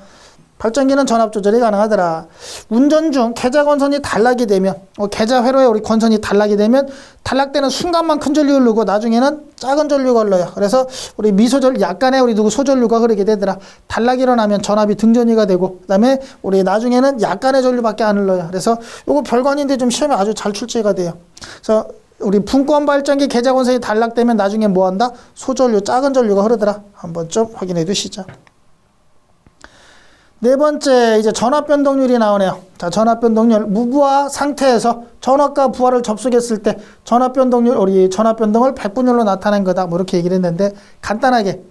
A: 발전기는 전압 조절이 가능하더라. 운전 중 계좌 건선이 단락이 되면, 계좌 회로에 우리 건선이 단락이 되면 단락되는 순간만 큰 전류 흐르고 나중에는 작은 전류가 흘러요. 그래서 우리 미소전류, 약간의 우리 누구 소전류가 흐르게 되더라. 단락이 일어나면 전압이 등전이가 되고, 그 다음에 우리 나중에는 약간의 전류밖에 안 흘러요. 그래서 요거 별거 아닌데 좀 시험에 아주 잘 출제가 돼요. 그래서 우리 분권 발전기 계좌 건선이 단락되면 나중에 뭐 한다? 소전류, 작은 전류가 흐르더라. 한번 좀 확인해 두시죠. 네 번째, 이제 전압 변동률이 나오네요. 자, 전압 변동률. 무부하 상태에서 전압과 부하를 접속했을 때 전압 변동률, 우리 전압 변동을 백분율로 나타낸 거다. 뭐 이렇게 얘기를 했는데, 간단하게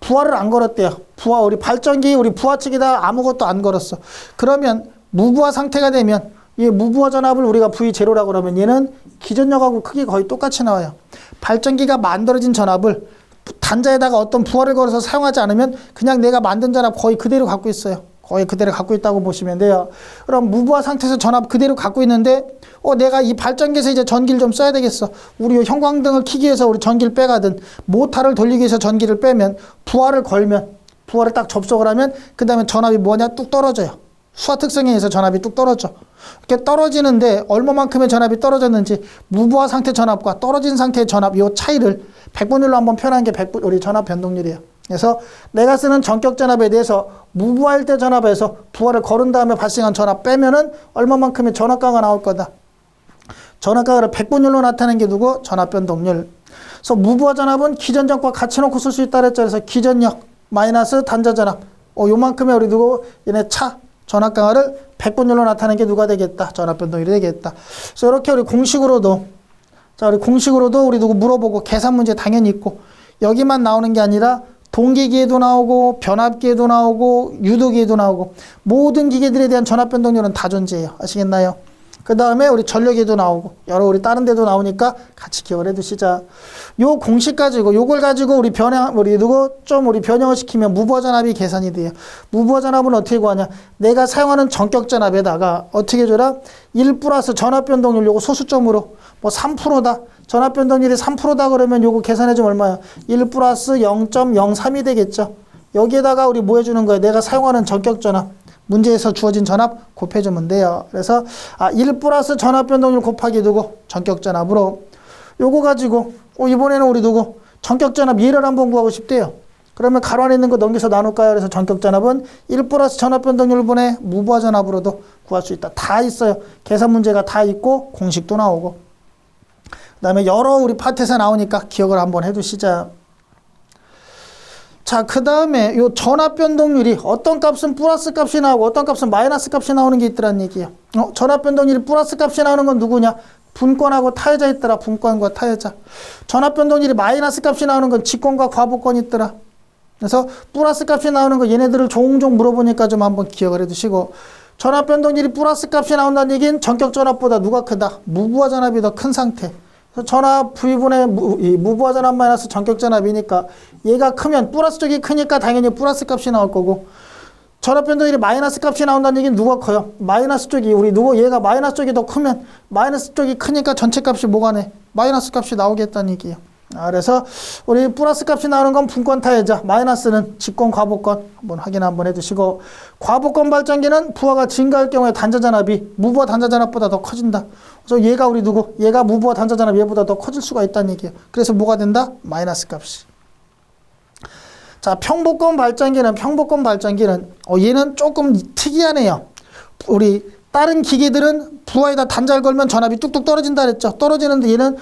A: 부하를 안 걸었대요. 우리 발전기, 우리 부하 측에다 아무것도 안 걸었어. 그러면 무부하 상태가 되면 이 무부하 전압을 우리가 V0라고 그러면 얘는 기전력하고 크기 거의 똑같이 나와요. 발전기가 만들어진 전압을 단자에다가 어떤 부하를 걸어서 사용하지 않으면 그냥 내가 만든 전압 거의 그대로 갖고 있어요. 거의 그대로 갖고 있다고 보시면 돼요. 그럼 무부하 상태에서 전압 그대로 갖고 있는데 내가 이 발전기에서 이제 전기를 좀 써야 되겠어. 우리 형광등을 켜기 위해서 우리 전기를 빼가든 모터를 돌리기 위해서 전기를 빼면 부하를 걸면 부하를 딱 접속을 하면 그 다음에 전압이 뭐냐 뚝 떨어져요. 수하 특성에 의해서 전압이 뚝 떨어져. 이렇게 떨어지는데 얼마만큼의 전압이 떨어졌는지 무부하 상태 전압과 떨어진 상태의 전압 이 차이를 백분율로 한번 표현한 게 우리 전압 변동률이에요. 그래서 내가 쓰는 전격 전압에 대해서 무부하일 때 전압에서 부하를 걸은 다음에 발생한 전압 빼면은 얼마만큼의 전압가가 나올 거다. 전압가를 백분율로 나타내는 게 누구? 전압 변동률. 그래서 무부하 전압은 기전력과 같이 놓고 쓸 수 있다 그랬죠. 그래서 기전력 마이너스 단자 전압. 요만큼의 우리 누구? 얘네 차 전압 강화를 백분율로 나타내는 게 누가 되겠다? 전압 변동률이 되겠다. 그래서 이렇게 우리 공식으로도 우리 누구 물어보고 계산 문제 당연히 있고 여기만 나오는 게 아니라 동기기에도 나오고 변압기에도 나오고 유도기에도 나오고 모든 기계들에 대한 전압 변동률은 다 존재해요. 아시겠나요? 그 다음에 우리 전력에도 나오고 여러 우리 다른 데도 나오니까 같이 기억을 해 두시자. 요 공식 가지고 요걸 가지고 우리 변형을 시키면 무부하 전압이 계산이 돼요. 무부하 전압은 어떻게 구하냐? 내가 사용하는 전격 전압에다가 어떻게 줘라? 1 플러스 전압 변동률 요거 소수점으로 뭐 3%다. 전압 변동률이 3%다 그러면 요거 계산해 주면 얼마야? 1 플러스 0.03이 되겠죠. 여기에다가 우리 뭐 해주는 거야? 내가 사용하는 전격 전압. 문제에서 주어진 전압 곱해주면 돼요. 그래서 1 플러스 전압 변동률 곱하기 누구? 전격 전압으로 요거 가지고 이번에는 우리 누구? 전격 전압 얘를 한번 구하고 싶대요. 그러면 가로 안에 있는 거 넘겨서 나눌까요? 그래서 전격 전압은 1 플러스 전압 변동률 분의 무부하 전압으로도 구할 수 있다. 다 있어요. 계산 문제가 다 있고 공식도 나오고. 그 다음에 여러 우리 파트에서 나오니까 기억을 한번 해두시자. 자, 그 다음에 요 전압 변동률이 어떤 값은 플러스 값이 나오고 어떤 값은 마이너스 값이 나오는 게 있더란 얘기예요. 전압 변동률이 플러스 값이 나오는 건 누구냐? 분권하고 타회자 있더라. 분권과 타회자. 전압 변동률이 마이너스 값이 나오는 건 직권과 과분권 있더라. 그래서 플러스 값이 나오는 거 얘네들을 종종 물어보니까 좀 한번 기억을 해두시고 전압 변동률이 플러스 값이 나온다는 얘기는 전격 전압보다 누가 크다? 무부하 전압이 더 큰 상태. 전압 V분의 무부하 전압 마이너스 전격 전압이니까 얘가 크면 플러스 쪽이 크니까 당연히 플러스 값이 나올 거고 전압 변동률이 마이너스 값이 나온다는 얘기는 누가 커요? 마이너스 쪽이 얘가 마이너스 쪽이 더 크면 마이너스 쪽이 크니까 전체 값이 뭐가 네? 마이너스 값이 나오겠다는 얘기예요. 그래서 우리 플러스 값이 나오는 건 분권 타회자, 마이너스는 직권 과분권 한번 해두시고 과분권 발전기는 부하가 증가할 경우에 단자 전압이 무부하 단자 전압보다 더 커진다. 그래서 얘가 무부하 단자 전압 얘보다 더 커질 수가 있다는 얘기예요. 그래서 뭐가 된다? 마이너스 값이. 자, 평복권 발전기는 얘는 조금 특이하네요. 우리 다른 기계들은 부하에다 단자를 걸면 전압이 뚝뚝 떨어진다 그랬죠. 떨어지는데 얘는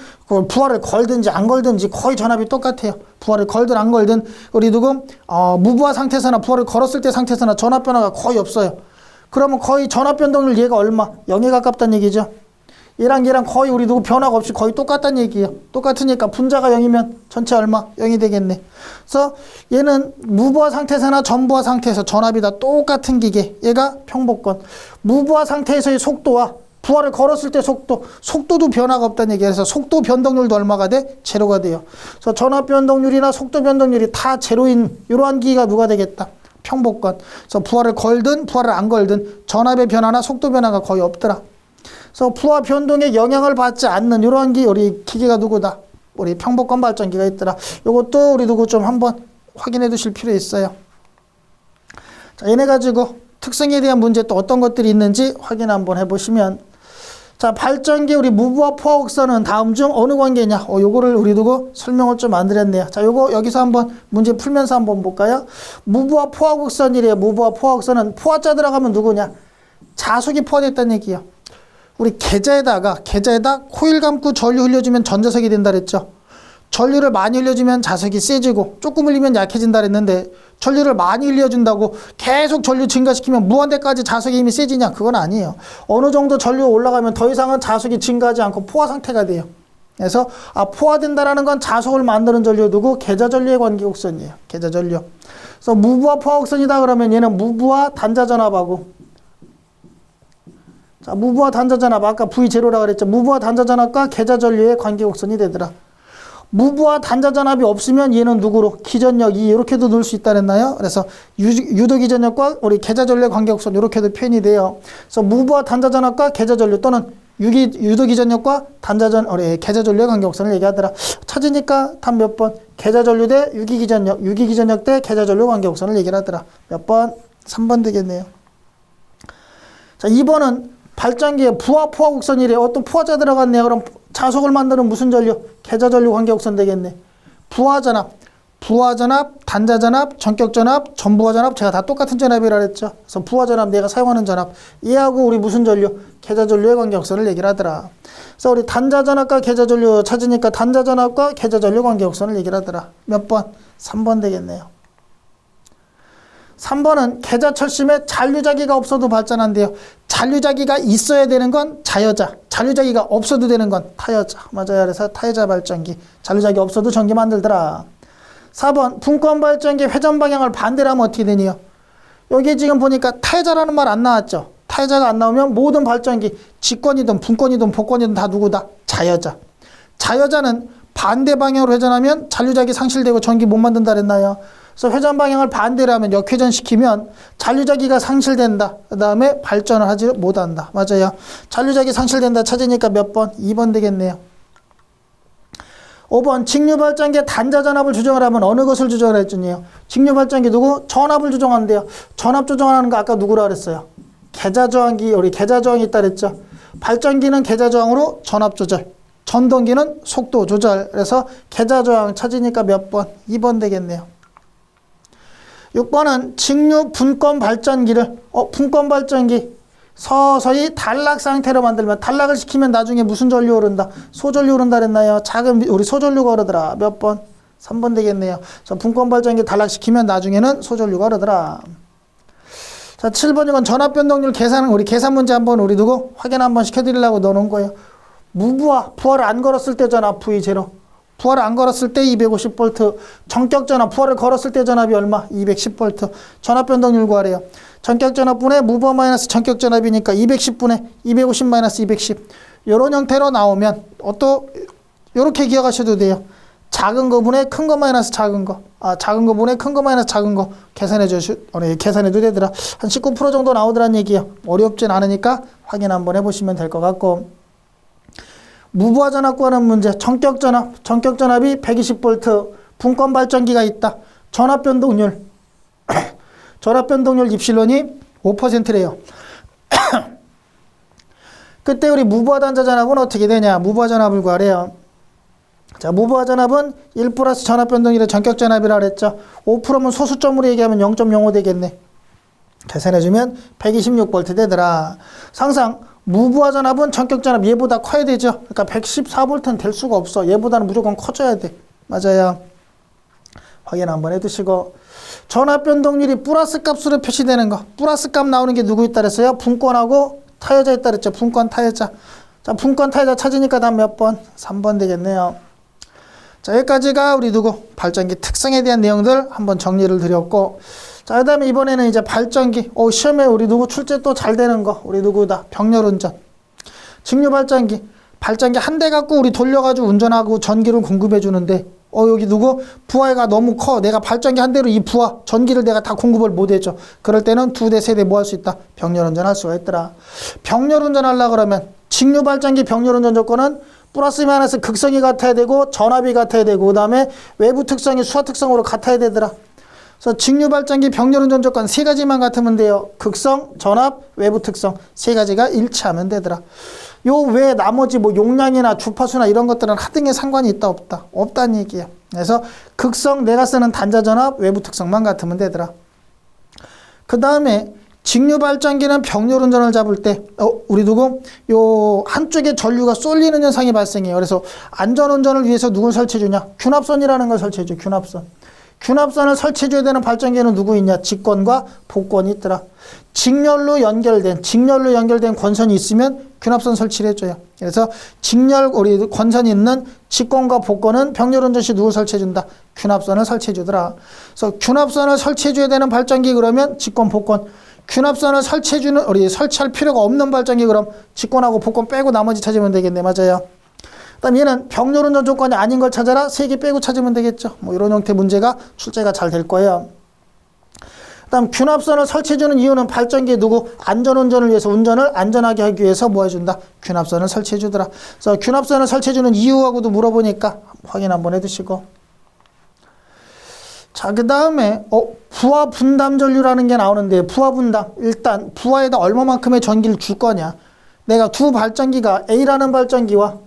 A: 부하를 걸든지 안 걸든지 거의 전압이 똑같아요. 부하를 걸든 안 걸든 우리 무부하 상태에서나 부하를 걸었을 때 상태에서나 전압 변화가 거의 없어요. 그러면 거의 전압 변동률 얘가 얼마? 0에 가깝다는 얘기죠. 얘랑 거의 우리 변화가 없이 거의 똑같다는 얘기예요. 똑같으니까 분자가 0이면 전체 얼마? 0이 되겠네. 그래서 얘는 무부하 상태에서나 전부하 상태에서 전압이 다 똑같은 기계. 얘가 평복권. 무부하 상태에서의 속도와 부하를 걸었을 때 속도도 변화가 없다는 얘기예요. 그래서 속도 변동률도 얼마가 돼? 제로가 돼요. 그래서 전압 변동률이나 속도 변동률이 다 제로인 이러한 기계가 누가 되겠다? 평복권. 그래서 부하를 걸든 부하를 안 걸든 전압의 변화나 속도 변화가 거의 없더라. 그래서 부하 변동에 영향을 받지 않는 이러한 우리 기계가 누구다? 우리 평복권 발전기가 있더라. 이것도 우리 좀 한번 확인해 두실 필요 있어요. 자, 얘네 가지고 특성에 대한 문제 또 어떤 것들이 있는지 확인 한번 해보시면 자, 발전기 우리 무부하 포화 곡선은 다음 중 어느 관계냐? 요거를 우리 설명을 좀 안 드렸네요. 자, 요거 여기서 한번 문제 풀면서 한번 볼까요? 무부하 포화 곡선이래요. 무부하 포화 곡선은 포화자 들어가면 누구냐? 자석이 포화됐다는 얘기예요. 우리 계좌에다 코일 감고 전류 흘려주면 전자석이 된다 그랬죠. 전류를 많이 흘려주면 자석이 세지고 조금 흘리면 약해진다 그랬는데 전류를 많이 흘려준다고 계속 전류 증가시키면 무한대까지 자석의 힘이 세지냐? 그건 아니에요. 어느 정도 전류가 올라가면 더 이상은 자석이 증가하지 않고 포화 상태가 돼요. 그래서 포화된다라는 건 자석을 만드는 전류 계좌 전류의 관계 곡선이에요. 계좌 전류. 그래서 무부하 포화 곡선이다 그러면 얘는 무부하 단자 전압하고 자, 무부하 단자 전압 아까 V0라 그랬죠. 무부하 단자 전압과 계좌 전류의 관계 곡선이 되더라. 무부하 단자전압이 없으면 얘는 누구로? 기전력 2 이렇게도 넣을 수 있다 그랬나요? 그래서 유도기전력과 우리 계좌전류의 관계곡선 이렇게도 표현이 돼요. 그래서 무부하 단자전압과 계좌전류 또는 유도기전력과 계좌전류의 관계곡선을 얘기하더라. 찾으니까 답 몇 번? 계좌전류 대 유기기전력, 유기기전력 대 계좌전류 관계곡선을 얘기를 하더라. 몇 번? 3번 되겠네요. 자, 2번은 발전기에 부하 포화 곡선이래요. 또 포화자 들어갔네요. 그럼 자속을 만드는 무슨 전류? 계좌전류 관계곡선 되겠네. 부하전압, 단자전압, 전격전압, 전부하전압 제가 다 똑같은 전압이라 그랬죠. 그래서 부하전압 내가 사용하는 전압. 얘하고 우리 무슨 전류? 계좌전류의 관계곡선을 얘기를 하더라. 그래서 우리 단자전압과 계좌전류 찾으니까 단자전압과 계좌전류 관계곡선을 얘기를 하더라. 몇 번? 3번 되겠네요. 3번은 계좌철심에 잔류자기가 없어도 발전한대요. 잔류자기가 있어야 되는 건 자여자, 잔류자기가 없어도 되는 건 타여자. 맞아요. 그래서 타여자 발전기, 잔류자기 없어도 전기 만들더라. 4번 분권발전기 회전 방향을 반대로 하면 어떻게 되니요? 여기 지금 보니까 타여자라는 말 안 나왔죠. 타여자가 안 나오면 모든 발전기, 직권이든 분권이든 복권이든 다 누구다? 자여자. 자여자는 반대 방향으로 회전하면 잔류자기 상실되고 전기 못 만든다 그랬나요? 그래서 회전 방향을 반대로 하면 역회전시키면 잔류자기가 상실된다. 그 다음에 발전을 하지 못한다. 맞아요. 잔류자기 상실된다 찾으니까 몇 번? 2번 되겠네요. 5번 직류발전기의 단자전압을 조정을 하면 어느 것을 조정을 했더니요? 직류발전기 누구? 전압을 조정한대요. 전압 조정하는 거 아까 누구라 그랬어요? 계좌저항기, 우리 계좌저항이 있다 그랬죠. 발전기는 계좌저항으로 전압 조절, 전동기는 속도 조절. 그래서 계좌저항 찾으니까 몇 번? 2번 되겠네요. 6번은 직류 분권 발전기를 분권 발전기 서서히 단락 상태로 만들면 단락을 시키면 나중에 무슨 전류 오른다? 소전류 오른다 그랬나요? 작은 우리 소전류가 오르더라. 몇 번? 3번 되겠네요. 그래서 분권 발전기 단락시키면 나중에는 소전류가 오르더라. 자, 7번 이건 전압 변동률 계산은 우리 계산 문제 한번 우리 누구 확인 한번 시켜드리려고 넣어놓은 거예요. 무부하 부하를 안 걸었을 때 전압 V0. 부하를 안 걸었을 때 250V, 전격전압, 부하를 걸었을 때 전압이 얼마? 210V. 전압 변동률 구하래요. 전격전압분의 무부하 마이너스 전격전압이니까 210분의 250 마이너스 210. 이런 형태로 나오면 요렇게 기억하셔도 돼요. 작은 거분의 큰 거 마이너스 작은 거. 작은 거분의 큰 거 마이너스 작은 거. 계산해도 되더라. 한 19% 정도 나오더란 얘기예요. 어렵진 않으니까 확인 한번 해보시면 될 것 같고. 무부하 전압 구하는 문제. 전격전압이 120V, 분권 발전기가 있다. 전압 변동률 입실론이 5%래요. 그때 우리 무부하 단자 전압은 어떻게 되냐? 무부하 전압을 구하래요. 자, 무부하 전압은 1 플러스 전압 변동률의 전격 전압이라 그랬죠. 5%면 소수점으로 얘기하면 0.05 되겠네. 계산해주면 126V 되더라. 항상 무부하 전압은 전격 전압 얘보다 커야 되죠. 그러니까 114V는 될 수가 없어. 얘보다는 무조건 커져야 돼. 맞아요. 확인 한번 해두시고. 전압 변동률이 플러스 값으로 표시되는 거. 플러스 값 나오는 게 누구 있다 그랬어요? 분권하고 타여자 있다 그랬죠. 분권 타여자. 자, 분권 타여자 찾으니까 다음 몇 번? 3번 되겠네요. 자, 여기까지가 우리 누구 발전기 특성에 대한 내용들 한번 정리를 드렸고, 자, 그 다음에 이번에는 이제 발전기. 시험에 우리 누구 출제 또 잘 되는 거. 우리 누구다? 병렬운전. 직류 발전기 한 대 갖고 우리 돌려가지고 운전하고 전기를 공급해 주는데, 여기 누구? 부하가 너무 커. 내가 발전기 한 대로 이 부하, 전기를 내가 다 공급을 못 해줘. 그럴 때는 2대, 3대 뭐 할 수 있다? 병렬운전 할 수가 있더라. 병렬운전 하려고 그러면 직류 발전기 병렬운전 조건은 플러스 마이너스 극성이 같아야 되고 전압이 같아야 되고 그 다음에 외부 특성이 수하 특성으로 같아야 되더라. 그래서 직류 발전기 병렬운전 조건 3가지만 같으면 돼요. 극성, 전압, 외부 특성 3가지가 일치하면 되더라. 요 외에 나머지 뭐 용량이나 주파수나 이런 것들은 하등에 상관이 있다 없다? 없다는 얘기예요. 그래서 극성 내가 쓰는 단자 전압, 외부 특성만 같으면 되더라. 그 다음에 직류 발전기는 병렬운전을 잡을 때 우리 누구? 요 한쪽에 전류가 쏠리는 현상이 발생해요. 그래서 안전운전을 위해서 누굴 설치해주냐? 균합선이라는 걸 설치해줘. 균합선을 설치해줘야 되는 발전기는 누구 있냐? 직권과 복권이 있더라. 직렬로 연결된 권선이 있으면 균합선 설치를 해줘요. 그래서 우리 권선이 있는 직권과 복권은 병렬운전 시 누굴 설치해준다? 균합선을 설치해주더라. 그래서 균합선을 설치해줘야 되는 발전기 그러면 직권, 복권. 균합선을 설치할 필요가 없는 발전기 그럼 직권하고 복권 빼고 나머지 찾으면 되겠네. 맞아요. 그다음 얘는 병렬운전 조건이 아닌 걸 찾아라. 3개 빼고 찾으면 되겠죠. 뭐 이런 형태 문제가 출제가 잘 될 거예요. 그다음 균합선을 설치해주는 이유는 발전기에 누구 안전운전을 위해서 운전을 안전하게 하기 위해서 뭐 해준다? 균합선을 설치해주더라. 그래서 균합선을 설치해주는 이유하고도 물어보니까 확인 한번 해두시고. 자, 그 다음에 부하 분담 전류라는 게 나오는데 부하 분담. 일단 부하에다 얼마만큼의 전기를 줄 거냐. 내가 두 발전기가 A라는 발전기와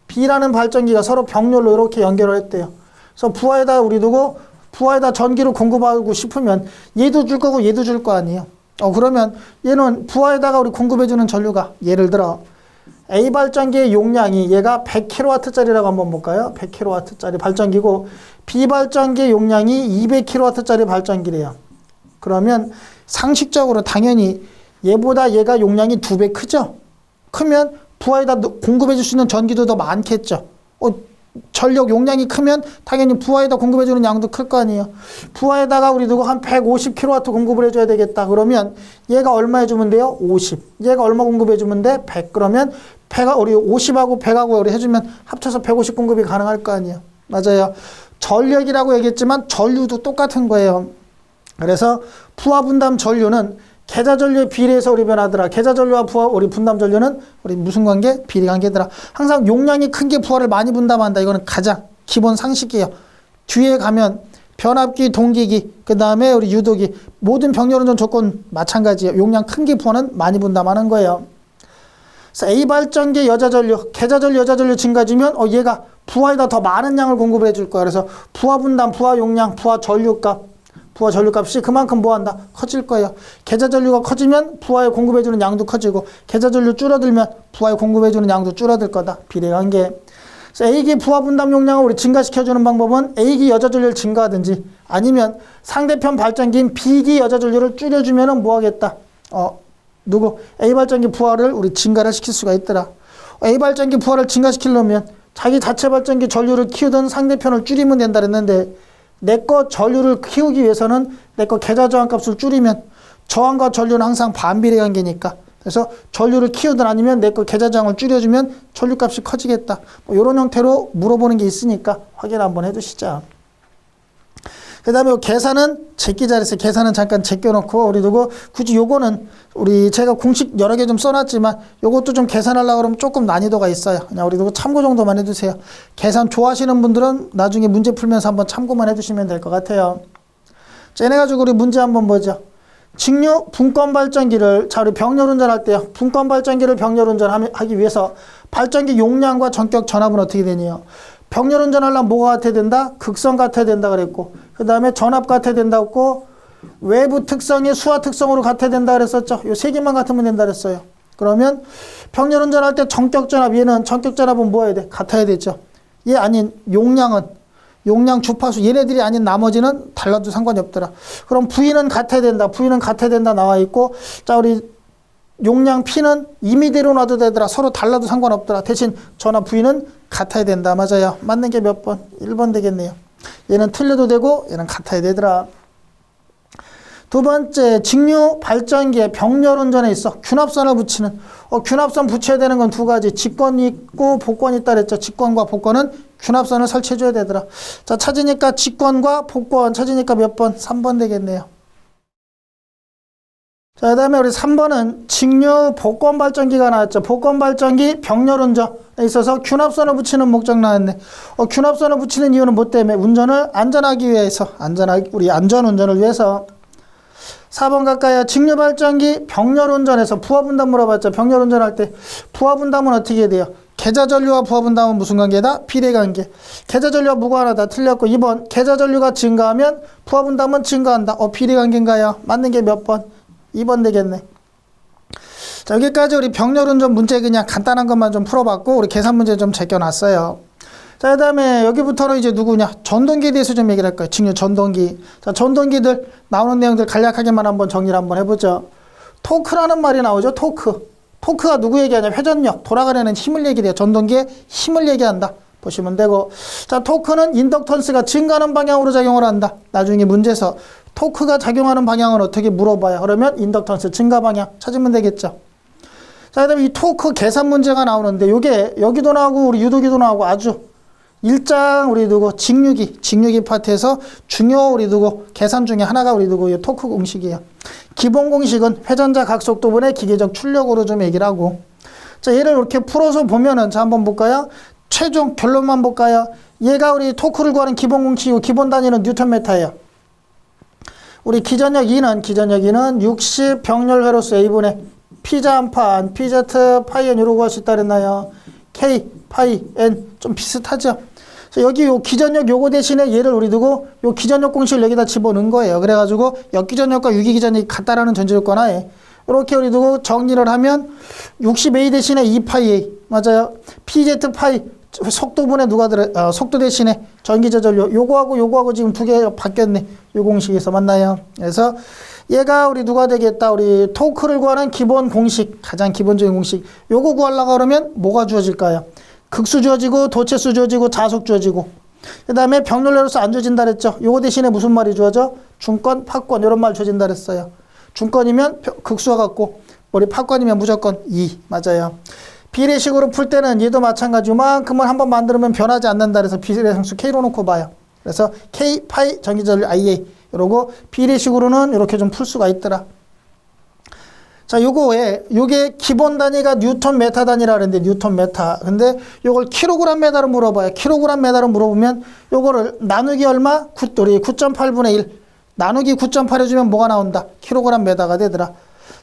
A: B라는 발전기가 서로 병렬로 이렇게 연결을 했대요. 그래서 부하에다 우리 두고 부하에다 전기를 공급하고 싶으면 얘도 줄 거고 얘도 줄 거 아니에요. 그러면 얘는 부하에다가 우리 공급해주는 전류가 예를 들어 A 발전기의 용량이 얘가 100kW짜리라고 한번 볼까요? 100kW짜리 발전기고 B 발전기의 용량이 200kW짜리 발전기래요. 그러면 상식적으로 당연히 얘보다 얘가 용량이 2배 크죠? 크면 부하에다 공급해줄 수 있는 전기도 더 많겠죠? 전력 용량이 크면 당연히 부하에다 공급해주는 양도 클 거 아니에요. 부하에다가 우리 누구 한 150kW 공급을 해줘야 되겠다. 그러면 얘가 얼마 해주면 돼요? 50. 얘가 얼마 공급해주면 돼? 100. 그러면 100, 우리 50하고 100하고 우리 해주면 합쳐서 150 공급이 가능할 거 아니에요. 맞아요. 전력이라고 얘기했지만 전류도 똑같은 거예요. 그래서 부하 분담 전류는 계자 전류에 비례해서 우리 변하더라. 계자 전류와 부하 우리 분담 전류는 우리 무슨 관계? 비례 관계더라. 항상 용량이 큰 게 부하를 많이 분담한다. 이거는 가장 기본 상식이에요. 뒤에 가면 변압기, 동기기, 그 다음에 우리 유도기 모든 병렬운전 조건 마찬가지예요. 용량 큰 게 부하는 많이 분담하는 거예요. 그래서 A 발전기 여자 전류, 계자 전류, 여자 전류 증가지면 얘가 부하에다 더 많은 양을 공급을 해줄 거야. 그래서 부하 분담, 부하 용량, 부하 전류값 부하 전류값이 그만큼 뭐한다? 커질 거예요. 계자 전류가 커지면 부하에 공급해주는 양도 커지고 계자 전류 줄어들면 부하에 공급해주는 양도 줄어들 거다. 비례관계. 그래서 A기 부하 분담 용량을 우리 증가시켜주는 방법은 A기 여자 전류를 증가하든지 아니면 상대편 발전기인 B기 여자 전류를 줄여주면은 뭐 하겠다? 누구? A 발전기 부하를 우리 증가를 시킬 수가 있더라. A 발전기 부하를 증가시키려면 자기 자체 발전기 전류를 키우던 상대편을 줄이면 된다 그랬는데 내 거 전류를 키우기 위해서는 내 거 계자 저항 값을 줄이면 저항과 전류는 항상 반비례 관계니까 그래서 전류를 키우든 아니면 내 거 계자 저항을 줄여주면 전류 값이 커지겠다. 뭐 이런 형태로 물어보는 게 있으니까 확인 한번 해두시죠. 그 다음에 계산은 제끼 잘했어요. 계산은 잠깐 제껴놓고 우리 두고 굳이 요거는 우리 제가 공식 여러 개 좀 써놨지만 요것도 좀 계산하려고 그러면 조금 난이도가 있어요. 그냥 우리 두고 참고 정도만 해두세요. 계산 좋아하시는 분들은 나중에 문제 풀면서 한번 참고만 해주시면 될 것 같아요. 자, 이래 가지고 우리 문제 한번 보죠. 직류 분권 발전기를 자 우리 병렬 운전할 때요. 분권 발전기를 병렬 운전하기 위해서 발전기 용량과 전격 전압은 어떻게 되니요? 병렬 운전하려면 뭐가 같아야 된다? 극성 같아야 된다 그랬고 그 다음에 전압 같아야 된다고 했고 외부 특성이 수하 특성으로 같아야 된다 그랬었죠. 요 세 개만 같으면 된다 그랬어요. 그러면 병렬 운전할 때 전격 전압 얘는 전격 전압은 뭐 해야 돼? 같아야 되죠. 얘 아닌 용량은 용량 주파수 얘네들이 아닌 나머지는 달라도 상관이 없더라. 그럼 V는 같아야 된다. V는 같아야 된다 나와 있고 자 우리 용량 P는 임의대로 놔도 되더라. 서로 달라도 상관없더라. 대신 전압 V는 같아야 된다. 맞아요. 맞는 게 몇 번? 1번 되겠네요. 얘는 틀려도 되고 얘는 같아야 되더라. 두 번째, 직류 발전기에 병렬 운전에 있어 균합선을 붙이는 균합선 붙여야 되는 건 두 가지. 직권이 있고 복권이 있다 그랬죠. 직권과 복권은 균합선을 설치해 줘야 되더라. 자, 찾으니까 직권과 복권 찾으니까 몇 번? 3번 되겠네요. 자, 그 다음에 우리 3번은 직류 복권 발전기가 나왔죠. 복권 발전기 병렬 운전에 있어서 균합선을 붙이는 목적 나왔네. 균합선을 붙이는 이유는 뭐 때문에? 운전을 안전하기 위해서, 우리 안전 운전을 위해서. 4번 갈까요? 직류 발전기 병렬 운전에서 부하 분담 물어봤죠. 병렬 운전할 때 부하 분담은 어떻게 돼요? 계자 전류와 부하 분담은 무슨 관계다? 비례 관계. 계자 전류와 무관하다. 틀렸고 2번 계자 전류가 증가하면 부하 분담은 증가한다. 비례 관계인가요? 맞는 게 몇 번? 2번 되겠네. 자, 여기까지 우리 병렬 운전 문제 그냥 간단한 것만 좀 풀어봤고 우리 계산 문제 좀 제껴놨어요. 자, 그 다음에 여기부터는 이제 누구냐? 전동기에 대해서 좀 얘기를 할 거예요. 직류 전동기. 자, 전동기들 나오는 내용들 간략하게만 한번 정리를 한번 해보죠. 토크라는 말이 나오죠. 토크. 토크가 누구 얘기하냐? 회전력, 돌아가려는 힘을 얘기해요. 전동기의 힘을 얘기한다. 보시면 되고. 자, 토크는 인덕턴스가 증가하는 방향으로 작용을 한다. 나중에 문제에서 토크가 작용하는 방향은 어떻게 물어봐요? 그러면 인덕턴스 증가 방향 찾으면 되겠죠. 자, 그다음에 이 토크 계산 문제가 나오는데 요게 여기도 나오고 우리 유도기도 나오고 아주 일장 우리 두고 직류기 파트에서 중요 우리 두고 계산 중에 하나가 우리 두고 이 토크 공식이에요. 기본 공식은 회전자 각속도분의 기계적 출력으로 좀 얘기를 하고, 자, 얘를 이렇게 풀어서 보면은 자 한번 볼까요? 최종 결론만 볼까요? 얘가 우리 토크를 구하는 기본 공식이고 기본 단위는 뉴턴미터예요. 우리 기전력 2는 60 병렬 회로수 A분의 P자 한판 PZ 파이 N 이라고 할 수 있다 그랬나요? K 파이 N 좀 비슷하죠? 그래서 여기 요 기전력 요거 대신에 얘를 우리 두고 요 기전력 공식을 여기다 집어넣은 거예요. 그래가지고 역기전력과 유기기전력이 같다라는 전제조건 하에 이렇게 우리 두고 정리를 하면 60A 대신에 2파이 A 맞아요. PZ 파이 속도분에 속도 대신에 전기저전료 요거하고 지금 두 개 바뀌었네. 요 공식에서 맞나요? 그래서 얘가 우리 누가 되겠다? 우리 토크를 구하는 기본 공식, 가장 기본적인 공식. 요거 구하려고 그러면 뭐가 주어질까요? 극수 주어지고 도체수 주어지고 자속 주어지고 그 다음에 병렬내로서 안 주어진다 그랬죠. 요거 대신에 무슨 말이 주어져? 중권, 파권 이런 말 주어진다 그랬어요. 중권이면 극수와 같고 우리 파권이면 무조건 2 맞아요. 비례식으로 풀 때는 얘도 마찬가지 요만큼을 한번 만들면 변하지 않는다 그래서 비례상수 K로 놓고 봐요. 그래서 K 파이 전기전류 IA 이러고 비례식으로는 이렇게 좀 풀 수가 있더라. 자, 요게 기본 단위가 뉴턴 메타 단위라 그랬는데 뉴턴 메타. 근데 요걸 킬로그램 메타로 물어봐요. 킬로그램 메타로 물어보면 요거를 나누기 얼마? 우리 9.8분의 1. 나누기 9.8 해주면 뭐가 나온다? 킬로그램 메타가 되더라.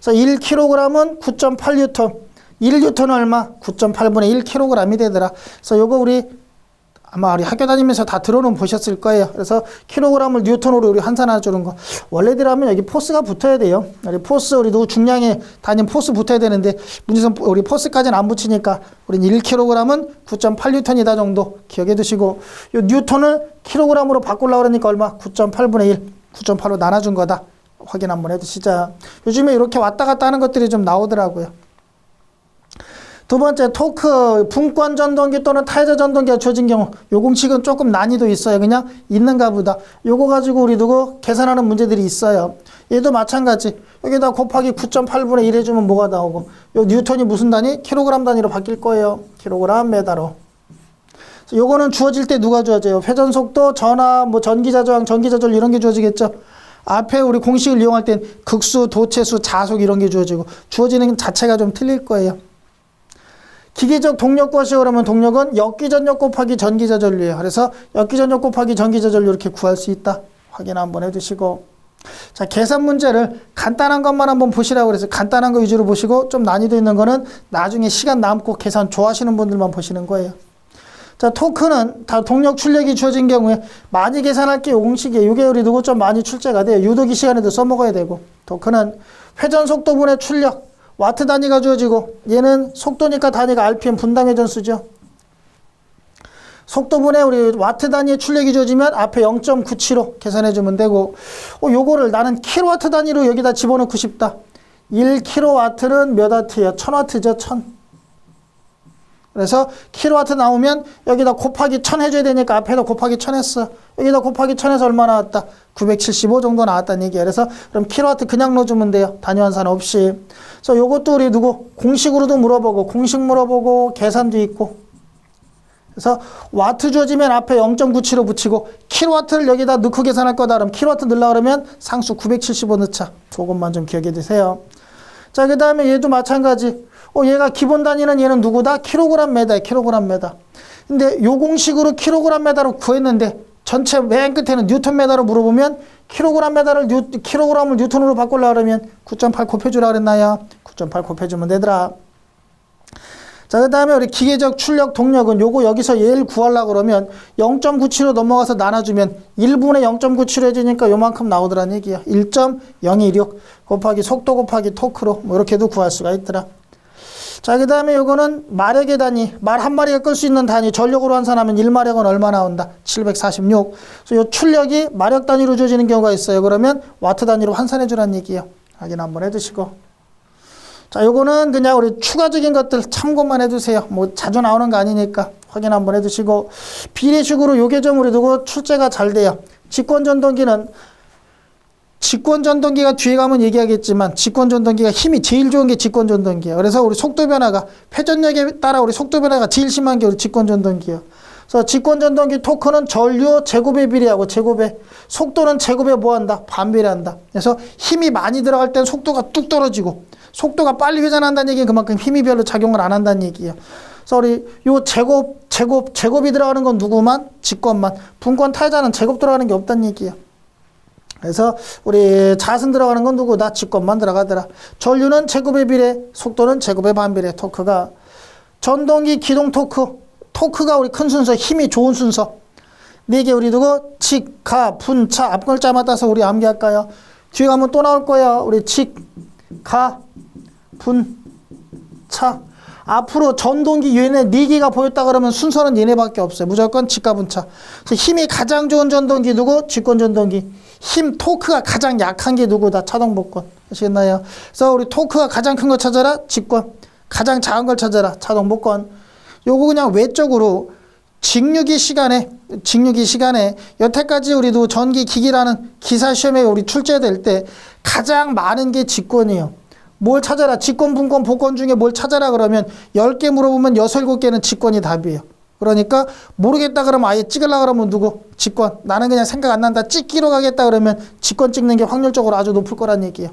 A: 그래서 1kg은 9.8뉴턴. 1뉴턴은 얼마? 9.8분의 1kg이 되더라. 그래서 요거 아마 우리 학교 다니면서 다 들어는 보셨을 거예요. 그래서 킬로그램을 뉴턴으로 우리 환산해 주는 거. 원래대로라면 여기 포스가 붙어야 돼요. 우리 포스, 우리도 중량에 다닌 포스 붙어야 되는데, 문제선 우리 포스까지는 안 붙이니까, 우린 1kg은 9.8뉴턴이다 정도 기억해 두시고, 요 뉴턴을 킬로그램으로 바꾸려고 그러니까 얼마? 9.8분의 1, 9.8로 나눠준 거다. 확인 한번 해 두시자. 요즘에 이렇게 왔다 갔다 하는 것들이 좀 나오더라고요. 두 번째, 토크, 분권 전동기 또는 타이저 전동기가 주어진 경우, 요 공식은 조금 난이도 있어요. 그냥 있는가 보다. 요거 가지고 우리 두고 계산하는 문제들이 있어요. 얘도 마찬가지. 여기다 곱하기 9.8분의 1 해주면 뭐가 나오고, 요 뉴턴이 무슨 단위? 킬로그램 단위로 바뀔 거예요. 킬로그램 메다로. 요거는 주어질 때 누가 주어져요? 회전속도, 전압, 뭐 전기자저항, 전기저절 이런 게 주어지겠죠? 앞에 우리 공식을 이용할 땐 극수, 도체수, 자속 이런 게 주어지고, 주어지는 자체가 좀 틀릴 거예요. 기계적 동력 구하시오 그러면 동력은 역기전력 곱하기 전기저전류예요. 그래서 역기전력 곱하기 전기저전류 이렇게 구할 수 있다. 확인 한번 해두시고. 자, 계산 문제를 간단한 것만 한번 보시라고 그래서 간단한 거 위주로 보시고 좀 난이도 있는 거는 나중에 시간 남고 계산 좋아하시는 분들만 보시는 거예요. 자, 토크는 다 동력 출력이 주어진 경우에 많이 계산할 게 요 공식이에요. 요게 우리 누구 좀 많이 출제가 돼요. 유도기 시간에도 써먹어야 되고. 토크는 회전속도분의 출력. 와트 단위가 주어지고 얘는 속도니까 단위가 RPM 분당 회전수죠. 속도분에 우리 와트 단위의 출력이 주어지면 앞에 0.97로 계산해주면 되고 요거를 나는 킬로와트 단위로 여기다 집어넣고 싶다. 1kW는 몇 와트예요? 1000W죠. 1000. 그래서 킬로와트 나오면 여기다 곱하기 1000 해줘야 되니까 앞에다 곱하기 1000 했어. 여기다 곱하기 1000 해서 얼마 나왔다? 975 정도 나왔다는 얘기야. 그래서 그럼 킬로와트 그냥 넣어주면 돼요. 단위 환산 없이. 그래서 요것도 우리 공식으로도 물어보고 공식 물어보고 계산도 있고. 그래서 와트 주어지면 앞에 0.97로 붙이고 킬로와트를 여기다 넣고 계산할 거다. 그럼 킬로와트 넣으려고 그러면 상수 975 넣자. 그것만 좀 기억해 두세요. 자, 그 다음에 얘도 마찬가지. 얘가 기본 단위는 얘는 누구다? 킬로그램 메다야, 킬로그램 메다. 근데 요 공식으로 킬로그램 메다로 구했는데 전체 맨 끝에는 뉴턴 메다로 물어보면 킬로그램 메다를 킬로그램을 뉴턴으로 바꾸려고 그러면 9.8 곱해주라 그랬나요? 9.8 곱해주면 되더라. 자, 그 다음에 우리 기계적 출력 동력은 요거 여기서 얘를 구하려고 그러면 0.97로 넘어가서 나눠주면 1분의 0.97 해주니까 요만큼 나오더란 얘기야. 1.026 곱하기 속도 곱하기 토크로 뭐 이렇게도 구할 수가 있더라. 자, 그 다음에 요거는 마력의 단위, 말 한 마리가 끌 수 있는 단위, 전력으로 환산하면 1마력은 얼마 나온다? 746. 그래서 요 출력이 마력 단위로 주어지는 경우가 있어요. 그러면 와트 단위로 환산해 주라는 얘기예요. 확인 한번 해두시고. 자, 요거는 그냥 우리 추가적인 것들 참고만 해두세요. 뭐 자주 나오는 거 아니니까 확인 한번 해두시고. 비례식으로 요게 좀 우리 두고 출제가 잘 돼요. 직권전동기는 직권 전동기가 뒤에 가면 얘기하겠지만 직권 전동기가 힘이 제일 좋은 게 직권 전동기예요. 그래서 우리 속도 변화가 회전력에 따라 우리 속도 변화가 제일 심한 게 우리 직권 전동기예요. 그래서 직권 전동기 토크는 전류 제곱에 비례하고 제곱에 속도는 제곱에 뭐한다? 반비례한다. 그래서 힘이 많이 들어갈 땐 속도가 뚝 떨어지고 속도가 빨리 회전한다는 얘기는 그만큼 힘이 별로 작용을 안 한다는 얘기예요. 그래서 우리 요 제곱이 들어가는 건 누구만? 직권만. 분권 타자는 제곱 들어가는 게 없다는 얘기예요. 그래서 우리 자승 들어가는 건 누구다? 직권만 들어가더라. 전류는 제곱에 비례, 속도는 제곱에 반비례. 토크가 전동기 기동 토크가 우리 큰 순서, 힘이 좋은 순서. 4개 우리 두고 직, 가, 분, 차 앞 글자만 따서 우리 암기할까요? 뒤에 가면 또 나올 거예요. 우리 직, 가, 분, 차. 앞으로 전동기 얘네 4개가 보였다 그러면 순서는 얘네밖에 없어요. 무조건 직가 분차. 그래서 힘이 가장 좋은 전동기 누구? 직권 전동기. 힘 토크가 가장 약한 게 누구다? 차동 복권. 아시겠나요? 그래서 우리 토크가 가장 큰 거 찾아라. 직권. 가장 작은 걸 찾아라. 차동 복권. 요거 그냥 외적으로 직류기 시간에 여태까지 우리도 전기 기기라는 기사 시험에 우리 출제될 때 가장 많은 게 직권이에요. 뭘 찾아라? 직권, 분권, 복권 중에 뭘 찾아라 그러면 10개 물어보면 6, 7개는 직권이 답이에요. 그러니까 모르겠다 그러면 아예 찍으려고 그러면 누구? 직권. 나는 그냥 생각 안 난다. 찍기로 가겠다 그러면 직권 찍는 게 확률적으로 아주 높을 거란 얘기예요.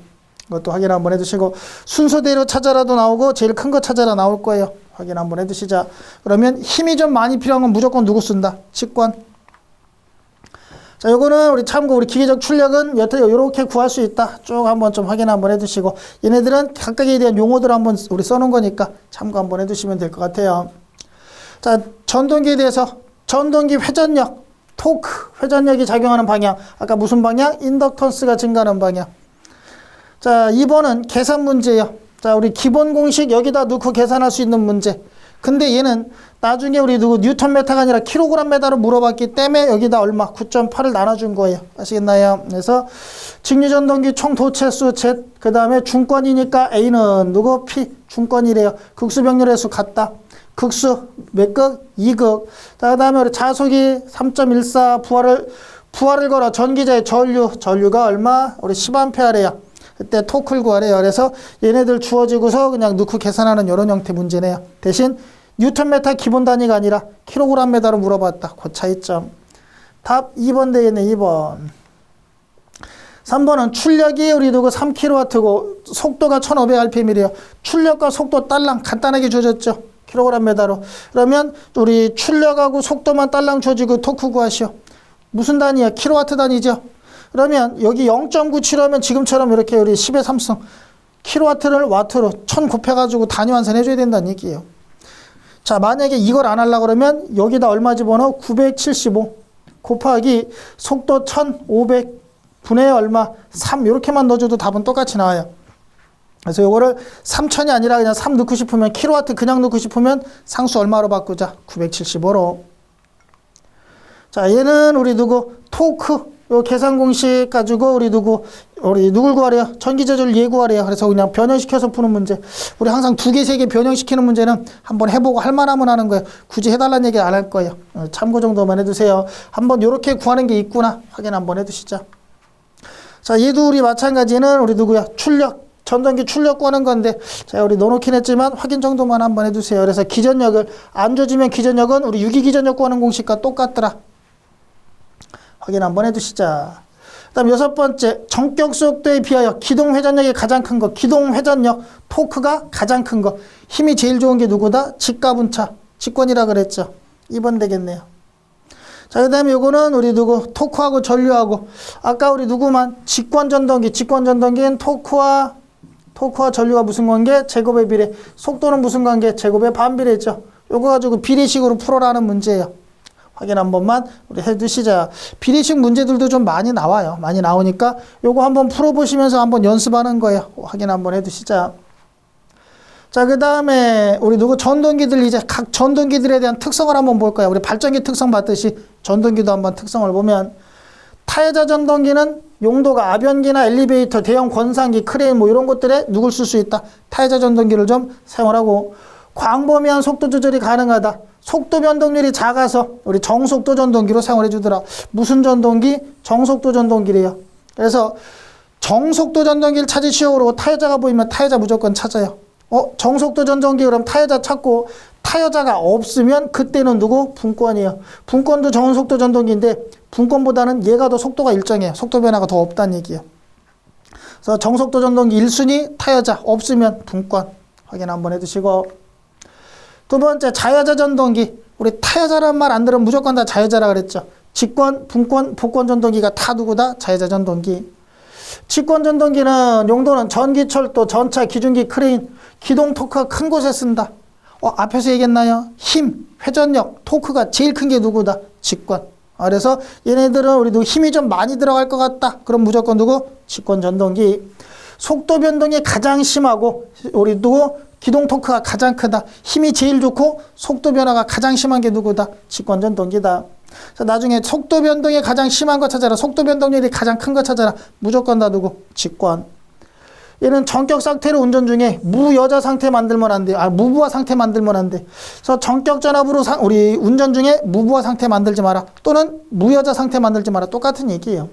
A: 그것도 확인 한번 해두시고 순서대로 찾아라도 나오고 제일 큰 거 찾아라 나올 거예요. 확인 한번 해두시자. 그러면 힘이 좀 많이 필요한 건 무조건 누구 쓴다? 직권. 자, 요거는 우리 참고 우리 기계적 출력은 여태 요렇게 구할 수 있다. 쭉 한번 좀 확인 한번 해두시고 얘네들은 각각에 대한 용어들 한번 우리 써놓은 거니까 참고 한번 해두시면 될 것 같아요. 자, 전동기에 대해서 전동기 회전력, 토크, 회전력이 작용하는 방향. 아까 무슨 방향? 인덕턴스가 증가하는 방향. 자, 2번은 계산 문제예요. 자, 우리 기본 공식 여기다 넣고 계산할 수 있는 문제. 근데 얘는 나중에 우리 누구 뉴턴메타가 아니라 킬로그램메타로 물어봤기 때문에 여기다 얼마? 9.8을 나눠준 거예요. 아시겠나요? 그래서 직류전동기 총 도체수 Z, 그 다음에 중권이니까 A는 누구? P, 중권이래요. 극수병렬의 수 같다. 극수 몇 극? 2극. 자, 그 다음에 우리 자속이 3.14 부하를 걸어 전기자의 전류가 얼마? 우리 10A래요. 그때 토크를 구하래요. 그래서 얘네들 주어지고서 그냥 넣고 계산하는 이런 형태 문제네요. 대신 뉴턴메타 기본 단위가 아니라 킬로그램메타로 물어봤다. 그 차이점. 답 2번 되겠네. 2번. 3번은 출력이 우리 두고 3kW고 속도가 1500rpm이래요. 출력과 속도 딸랑 간단하게 주어졌죠. 킬로그램메타로. 그러면 우리 출력하고 속도만 딸랑 주어지고 토크 구하시오. 무슨 단위야? 킬로와트 단위죠. 그러면 여기 0.97하면 지금처럼 이렇게 우리 10의 3승 킬로와트를 와트로 1000 곱해가지고 단위 완산해줘야 된다는 얘기예요. 자, 만약에 이걸 안 하려고 그러면 여기다 얼마 집어넣어? 975 곱하기 속도 1500 분의 얼마? 3 이렇게만 넣어줘도 답은 똑같이 나와요. 그래서 요거를 3000이 아니라 그냥 3 넣고 싶으면 킬로와트 그냥 넣고 싶으면 상수 얼마로 바꾸자? 975로. 자, 얘는 우리 누구? 토크. 요 계산 공식 가지고 우리 누굴 구하래요? 전기제조를 예구하래요. 그래서 그냥 변형시켜서 푸는 문제. 우리 항상 2개, 3개 변형시키는 문제는 한번 해보고 할 만하면 하는 거예요. 굳이 해달라는 얘기 안 할 거예요. 참고 정도만 해두세요. 한번 요렇게 구하는 게 있구나 확인 한번 해두시죠. 자, 얘도 우리 마찬가지는 우리 누구야? 출력. 전동기 출력 구하는 건데 자, 우리 넣어놓긴 했지만 확인 정도만 한번 해두세요. 그래서 기전력을 안 줘주면 기전력은 우리 유기기전력 구하는 공식과 똑같더라. 확인 한번 해두시자. 그 다음 6번째, 전격 속도에 비하여 기동 회전력이 가장 큰 거. 기동 회전력, 토크가 가장 큰 거. 힘이 제일 좋은 게 누구다? 직가분차. 직권이라 그랬죠. 2번 되겠네요. 자, 그 다음에 요거는 우리 누구? 토크하고 전류하고. 아까 우리 누구만? 직권전동기는 토크와 전류가 무슨 관계? 제곱의 비례. 속도는 무슨 관계? 제곱의 반비례죠. 요거 가지고 비례식으로 풀어라는 문제예요. 확인 한 번만 우리 해두시자. 비례식 문제들도 좀 많이 나와요. 많이 나오니까 요거 한번 풀어보시면서 한번 연습하는 거예요. 확인 한번 해두시자. 자, 그 다음에 우리 누구 전동기들 이제 각 전동기들에 대한 특성을 한번 볼 거예요. 우리 발전기 특성 봤듯이 전동기도 한번 특성을 보면 타해자 전동기는 용도가 아변기나 엘리베이터, 대형 권상기, 크레인 뭐 이런 것들에 누굴 쓸 수 있다. 타해자 전동기를 좀 사용하고 광범위한 속도 조절이 가능하다. 속도 변동률이 작아서 우리 정속도 전동기로 사용을 해주더라. 무슨 전동기? 정속도 전동기래요. 그래서 정속도 전동기를 찾으시오. 그러고 타여자가 보이면 타여자 무조건 찾아요. 정속도 전동기 그럼 타여자 찾고 타여자가 없으면 그때는 누구? 분권이에요. 분권도 정속도 전동기인데 분권보다는 얘가 더 속도가 일정해요. 속도 변화가 더 없다는 얘기예요. 그래서 정속도 전동기 1순위 타여자 없으면 분권 확인 한번 해두시고, 두 번째 자여자 전동기. 우리 타여자란 말 안 들으면 무조건 다 자여자라 그랬죠. 직권, 분권, 복권 전동기가 다 누구다? 자여자 전동기. 직권 전동기는 용도는 전기, 철도, 전차, 기중기, 크레인, 기동 토크가 큰 곳에 쓴다. 앞에서 얘기했나요? 힘, 회전력, 토크가 제일 큰 게 누구다? 직권. 그래서 얘네들은 우리 누구 힘이 좀 많이 들어갈 것 같다. 그럼 무조건 누구? 직권 전동기. 속도 변동이 가장 심하고 우리 누구? 기동 토크가 가장 크다. 힘이 제일 좋고 속도 변화가 가장 심한 게 누구다? 직권 전동기다. 그래서 나중에 속도 변동이 가장 심한 거 찾아라. 속도 변동률이 가장 큰 거 찾아라. 무조건 다 누구? 직권. 얘는 전격 상태로 운전 중에 무여자 상태 만들면 안 돼. 무부하 상태 만들면 안 돼. 그래서 전격 전압으로 우리 운전 중에 무부하 상태 만들지 마라. 또는 무여자 상태 만들지 마라. 똑같은 얘기예요.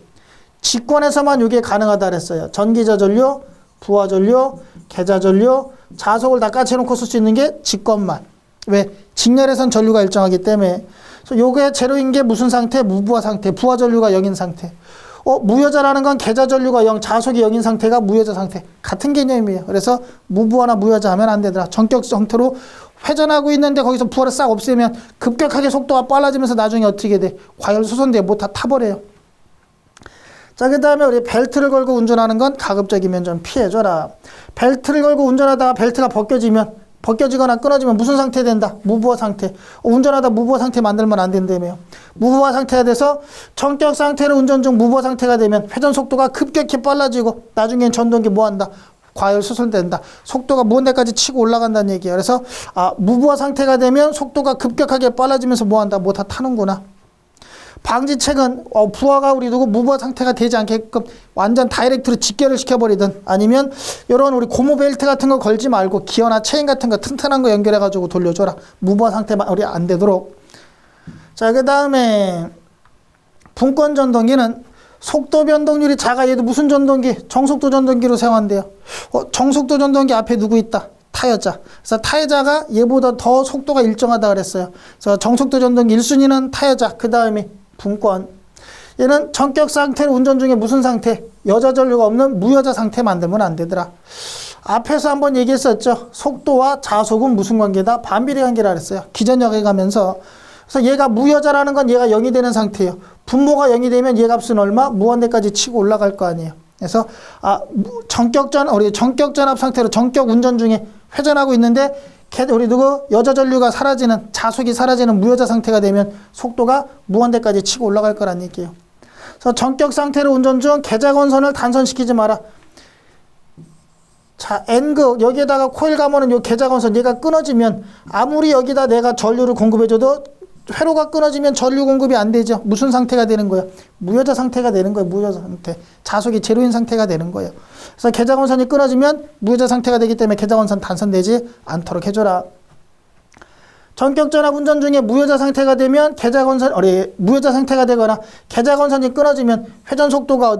A: 직권에서만 이게 가능하다 그랬어요. 전기 저전류, 부하 전류, 계자 전류, 자속을 다 까치놓고 쓸 수 있는 게 직권만. 왜? 직렬에선 전류가 일정하기 때문에. 그래서 요게 제로인 게 무슨 상태? 무부하 상태. 부하 전류가 0인 상태. 무여자라는 건 계자 전류가 0, 자속이 0인 상태가 무여자 상태. 같은 개념이에요. 그래서 무부하나 무여자 하면 안 되더라. 전격 형태로 회전하고 있는데 거기서 부하를 싹 없애면 급격하게 속도가 빨라지면서 나중에 어떻게 돼? 과열 수선돼. 못 다 타버려요. 자, 그 다음에 우리 벨트를 걸고 운전하는 건 가급적이면 좀 피해줘라. 벨트를 걸고 운전하다가 벨트가 벗겨지거나 끊어지면 무슨 상태 된다? 무부하 상태. 운전하다 무부하 상태 만들면 안 된다며요. 무부하 상태가 돼서 전격 상태로 운전 중 무부하 상태가 되면 회전 속도가 급격히 빨라지고 나중엔 전동기 뭐한다? 과열 수선된다. 속도가 무한 데까지 치고 올라간다는 얘기예요. 그래서 무부하 상태가 되면 속도가 급격하게 빨라지면서 뭐한다? 뭐 다 타는구나. 방지책은 부하가 우리 누구 무부하 상태가 되지 않게끔 완전 다이렉트로 직결을 시켜버리든 아니면 이런 우리 고무 벨트 같은 거 걸지 말고 기어나 체인 같은 거 튼튼한 거 연결해가지고 돌려줘라. 무부하 상태만 우리 안 되도록. 자, 그 다음에 분권 전동기는 속도 변동률이 작아. 얘도 무슨 전동기? 정속도 전동기로 사용한대요. 정속도 전동기 앞에 누구 있다? 타여자. 그래서 타여자가 얘보다 더 속도가 일정하다 그랬어요. 그래서 정속도 전동기 1순위는 타여자. 그 다음에 분권. 얘는 전격 상태로 운전 중에 무슨 상태? 여자 전류가 없는 무여자 상태 만들면 안 되더라. 앞에서 한번 얘기했었죠. 속도와 자속은 무슨 관계다? 반비례 관계라 그랬어요. 기전역에 가면서. 그래서 얘가 무여자라는 건 얘가 0이 되는 상태예요. 분모가 0이 되면 얘 값은 얼마? 무한대까지 치고 올라갈 거 아니에요. 그래서 우리 전격 전압 상태로 전격 운전 중에 회전하고 있는데 우리 누구 여자 전류가 사라지는 자속이 사라지는 무여자 상태가 되면 속도가 무한대까지 치고 올라갈 거란 얘기예요. 그래서 전격 상태로 운전 중 계자건선을 단선시키지 마라. 자, N극 여기에다가 코일 감으는 요 계자건선 얘가 끊어지면 아무리 여기다 내가 전류를 공급해줘도 회로가 끊어지면 전류 공급이 안 되죠. 무슨 상태가 되는 거예요? 무여자 상태가 되는 거예요. 무여자 상태. 자속이 제로인 상태가 되는 거예요. 그래서 계자건선이 끊어지면 무여자 상태가 되기 때문에 계자건선 단선되지 않도록 해줘라. 전격전압 운전 중에 무여자 상태가 되면 무여자 상태가 되거나 계자건선이 끊어지면 회전 속도가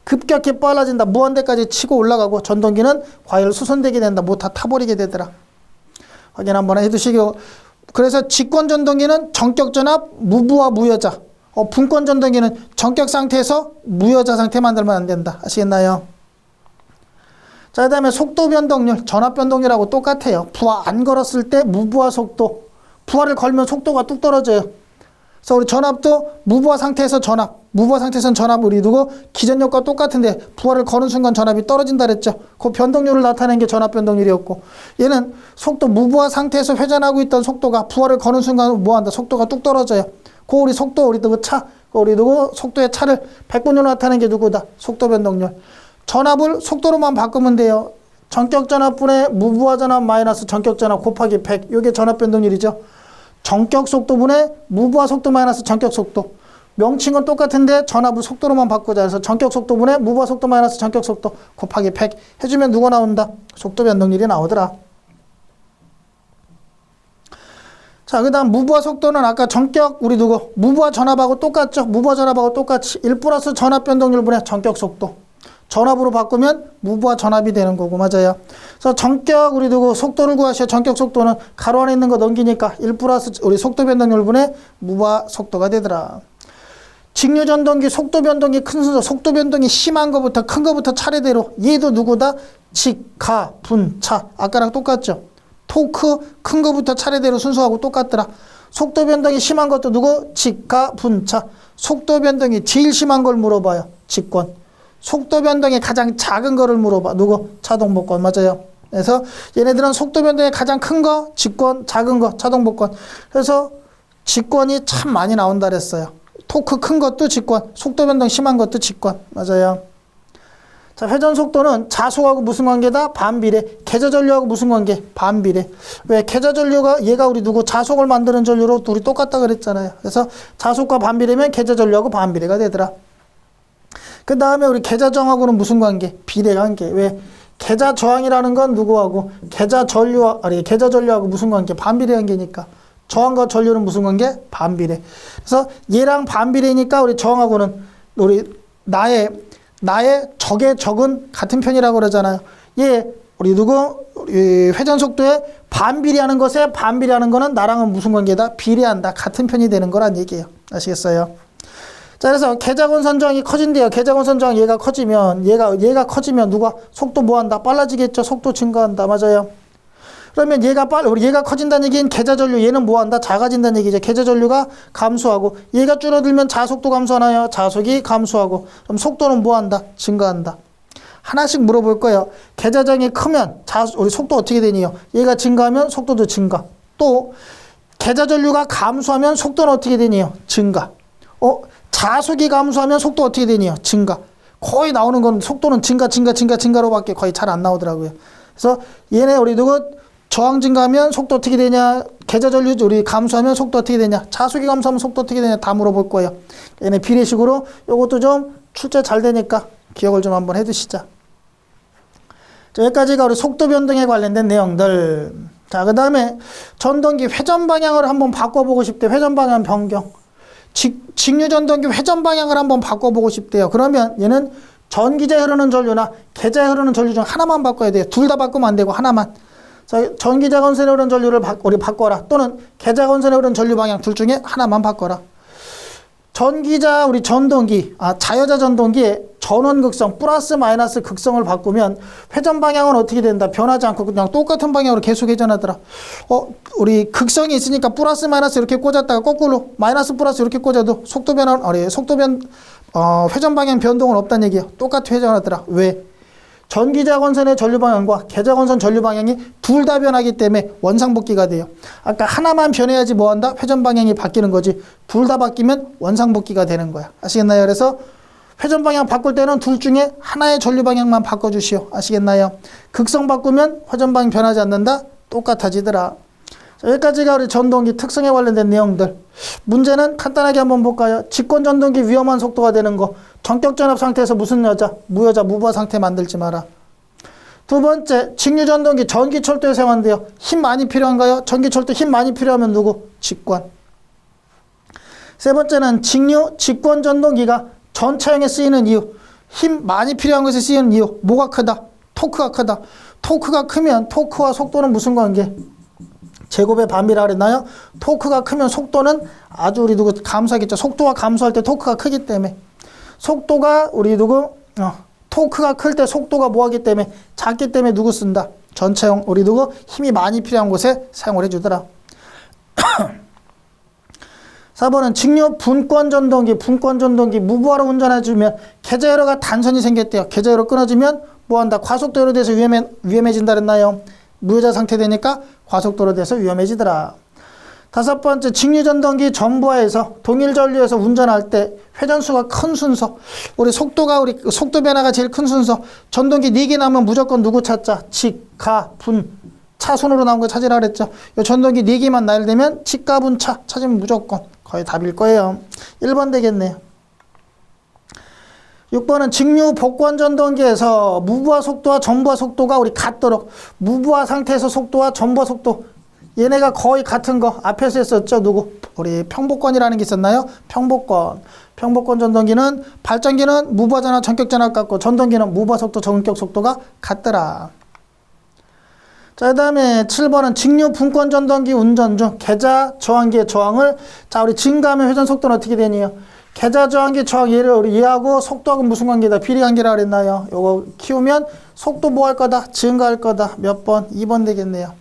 A: 급격히 빨라진다. 무한대까지 치고 올라가고 전동기는 과열 수선되게 된다. 뭐 다 타버리게 되더라. 확인 한번 해두시고. 그래서 직권 전동기는 전격 전압 무부하 무여자. 분권 전동기는 전격 상태에서 무여자 상태 만들면 안 된다. 아시겠나요? 자, 그 다음에 속도 변동률, 전압 변동률하고 똑같아요. 부하 안 걸었을 때 무부하 속도. 부하를 걸면 속도가 뚝 떨어져요. 그래서 우리 전압도 무부하 상태에서 무부하 상태에서는 전압 우리 두고 기전력과 똑같은데 부하를 거는 순간 전압이 떨어진다 그랬죠. 그 변동률을 나타내는 게 전압 변동률이었고, 얘는 속도 무부하 상태에서 회전하고 있던 속도가 부하를 거는 순간 뭐한다? 속도가 뚝 떨어져요. 그 우리 속도 우리 두고 우리 두고 속도의 차를 백분율로 나타내는 게 누구다? 속도 변동률. 전압을 속도로만 바꾸면 돼요. 전격 전압분의 무부하 전압 마이너스 전격 전압 곱하기 100. 이게 전압 변동률이죠. 전격 속도분의 무부하 속도 마이너스 전격 속도. 명칭은 똑같은데 전압을 속도로만 바꾸자. 그래서 전격 속도분의 무부하 속도 마이너스 전격 속도 곱하기 100 해주면 누가 나온다? 속도 변동률이 나오더라. 자, 그 다음 무부하 속도는 아까 전격 우리 무부하 전압하고 똑같죠. 무부하 전압하고 똑같이 1 플러스 전압 변동률 분의 전격 속도. 전압으로 바꾸면 무부하 전압이 되는 거고, 맞아요. 그래서 전격 우리 누구 속도를 구하셔. 전격 속도는 가로 안에 있는 거 넘기니까 1 플러스 우리 속도 변동률 분의 무부하 속도가 되더라. 직류 전동기 속도 변동이 큰 순서, 속도 변동이 심한 거부터 큰 거부터 차례대로 얘도 누구다? 직, 가, 분, 차. 아까랑 똑같죠? 토크 큰 거부터 차례대로 순서하고 똑같더라. 속도 변동이 심한 것도 누구? 직, 가, 분, 차. 속도 변동이 제일 심한 걸 물어봐요. 직권. 속도 변동이 가장 작은 거를 물어봐. 누구? 차동 복권. 맞아요. 그래서 얘네들은 속도 변동이 가장 큰 거, 직권, 작은 거, 차동 복권. 그래서 직권이 참 많이 나온다 그랬어요. 토크 큰 것도 직권, 속도 변동 심한 것도 직권. 맞아요. 자, 회전 속도는 자속하고 무슨 관계다? 반비례. 계좌 전류하고 무슨 관계? 반비례. 왜? 계좌 전류가 얘가 우리 누구 자속을 만드는 전류로 둘이 똑같다 그랬잖아요. 그래서 자속과 반비례면 계좌 전류하고 반비례가 되더라. 그 다음에 우리 계좌 저항하고는 무슨 관계? 비례 관계. 왜? 계좌 저항이라는 건 누구하고? 계좌 전류하고 무슨 관계? 반비례 관계니까. 저항과 전류는 무슨 관계? 반비례. 그래서 얘랑 반비례니까 우리 저항하고는 우리 나의 적의 적은 같은 편이라고 그러잖아요. 얘 우리 누구? 우리 회전 속도에 반비례하는 것에 반비례하는 거는 나랑은 무슨 관계다? 비례한다. 같은 편이 되는 거란 얘기예요. 아시겠어요? 자, 그래서 계좌건선 저항이 커진대요. 계좌건선 저항 얘가 커지면 얘가 커지면 누가 속도 뭐 한다? 빨라지겠죠. 속도 증가한다. 맞아요. 그러면 얘가 커진다는 얘기는 계좌 전류 얘는 뭐 한다? 작아진다는 얘기죠. 계좌 전류가 감소하고 얘가 줄어들면 자속도 감소하나요? 자속이 감소하고 그럼 속도는 뭐 한다? 증가한다. 하나씩 물어볼 거예요. 계좌 저항이 크면 우리 속도 어떻게 되니요? 얘가 증가하면 속도도 증가. 또 계좌 전류가 감소하면 속도는 어떻게 되니요? 증가. 자속이 감소하면 속도 어떻게 되니요? 증가. 거의 나오는 건 속도는 증가로밖에 거의 잘 안 나오더라고요. 그래서 얘네 우리 누구 저항 증가하면 속도 어떻게 되냐? 계좌 전류 우리 감소하면 속도 어떻게 되냐? 자속이 감소하면 속도 어떻게 되냐? 다 물어볼 거예요. 얘네 비례식으로 요것도 좀 출제 잘 되니까 기억을 좀 한번 해두시자. 자, 여기까지가 우리 속도 변동에 관련된 내용들. 자, 그 다음에 전동기 회전 방향을 한번 바꿔보고 싶대. 회전 방향 변경. 직류 전동기 회전 방향을 한번 바꿔보고 싶대요. 그러면 얘는 전기자에 흐르는 전류나 계자에 흐르는 전류 중 하나만 바꿔야 돼요. 둘 다 바꾸면 안 되고 하나만. 자, 전기자 건선에 흐르는 전류를 우리 바꿔라. 또는 계자 건선에 흐르는 전류 방향 둘 중에 하나만 바꿔라. 전기자 우리 전동기, 자여자 전동기의 전원 극성 플러스 마이너스 극성을 바꾸면 회전 방향은 어떻게 된다? 변하지 않고 그냥 똑같은 방향으로 계속 회전하더라. 우리 극성이 있으니까 플러스 마이너스 이렇게 꽂았다가 거꾸로 마이너스 플러스 이렇게 꽂아도 회전 방향 변동은 없다는 얘기예요. 똑같이 회전하더라. 왜? 전기자 건선의 전류 방향과 계자 건선 전류 방향이 둘 다 변하기 때문에 원상복귀가 돼요. 아까 하나만 변해야지 뭐 한다? 회전 방향이 바뀌는 거지. 둘 다 바뀌면 원상복귀가 되는 거야. 아시겠나요? 그래서 회전 방향 바꿀 때는 둘 중에 하나의 전류 방향만 바꿔주시오. 아시겠나요? 극성 바꾸면 회전 방향 변하지 않는다? 똑같아지더라. 자, 여기까지가 우리 전동기 특성에 관련된 내용들. 문제는 간단하게 한번 볼까요? 직권 전동기 위험한 속도가 되는 거. 전격 전압 상태에서 무슨 무부하 상태 만들지 마라. 두 번째, 직류 전동기 전기 철도에 사용한대요. 힘 많이 필요한가요? 전기 철도 힘 많이 필요하면 누구? 직권. 세 번째는 직권 전동기가 전차용에 쓰이는 이유. 힘 많이 필요한 것에 쓰이는 이유. 뭐가 크다? 토크가 크다. 토크가 크면 토크와 속도는 무슨 관계? 제곱의 반비라 그랬나요? 토크가 크면 속도는 아주 우리 누구 감소하겠죠. 속도가 감소할 때 토크가 크기 때문에. 속도가 우리 누구 토크가 클 때 속도가 뭐하기 때문에 작기 때문에 누구 쓴다? 전차용 우리 누구 힘이 많이 필요한 곳에 사용을 해주더라. 4번은 직류 분권 전동기 무부하로 운전해주면 계좌 에러가 단선이 생겼대요. 계좌 에러 끊어지면 뭐한다? 과속도로 돼서 위험해진다 그랬나요? 무효자 상태 되니까 과속도로 돼서 위험해지더라. 5번째, 직류 전동기 전부하에서 동일 전류에서 운전할 때 회전수가 큰 순서. 우리 속도 변화가 제일 큰 순서. 전동기 4개 나오면 무조건 누구 찾자? 직, 가, 분. 차순으로 나온 거 찾으라 그랬죠. 이 전동기 4개만 나열되면 직, 가, 분, 차 찾으면 무조건 거의 답일 거예요. 1번 되겠네요. 6번은 직류 복권 전동기에서 무부하 속도와 전부하 속도가 우리 같도록 무부하 상태에서 속도와 전부하 속도 얘네가 거의 같은 거 앞에서 했었죠. 누구? 우리 평복권이라는 게 있었나요? 평복권. 평복권 전동기는 발전기는 무바 전압, 전격 전압 같고 전동기는 무바 속도, 전격 속도가 같더라. 자, 그 다음에 7번은 직류 분권 전동기 운전 중 계좌 저항기의 저항을 자, 우리 증가하면 회전 속도는 어떻게 되니요? 계좌 저항기 저항 얘를 우리 얘하고 속도하고 무슨 관계다? 비례 관계라 그랬나요? 요거 키우면 속도 뭐 할 거다? 증가할 거다. 몇 번? 2번 되겠네요.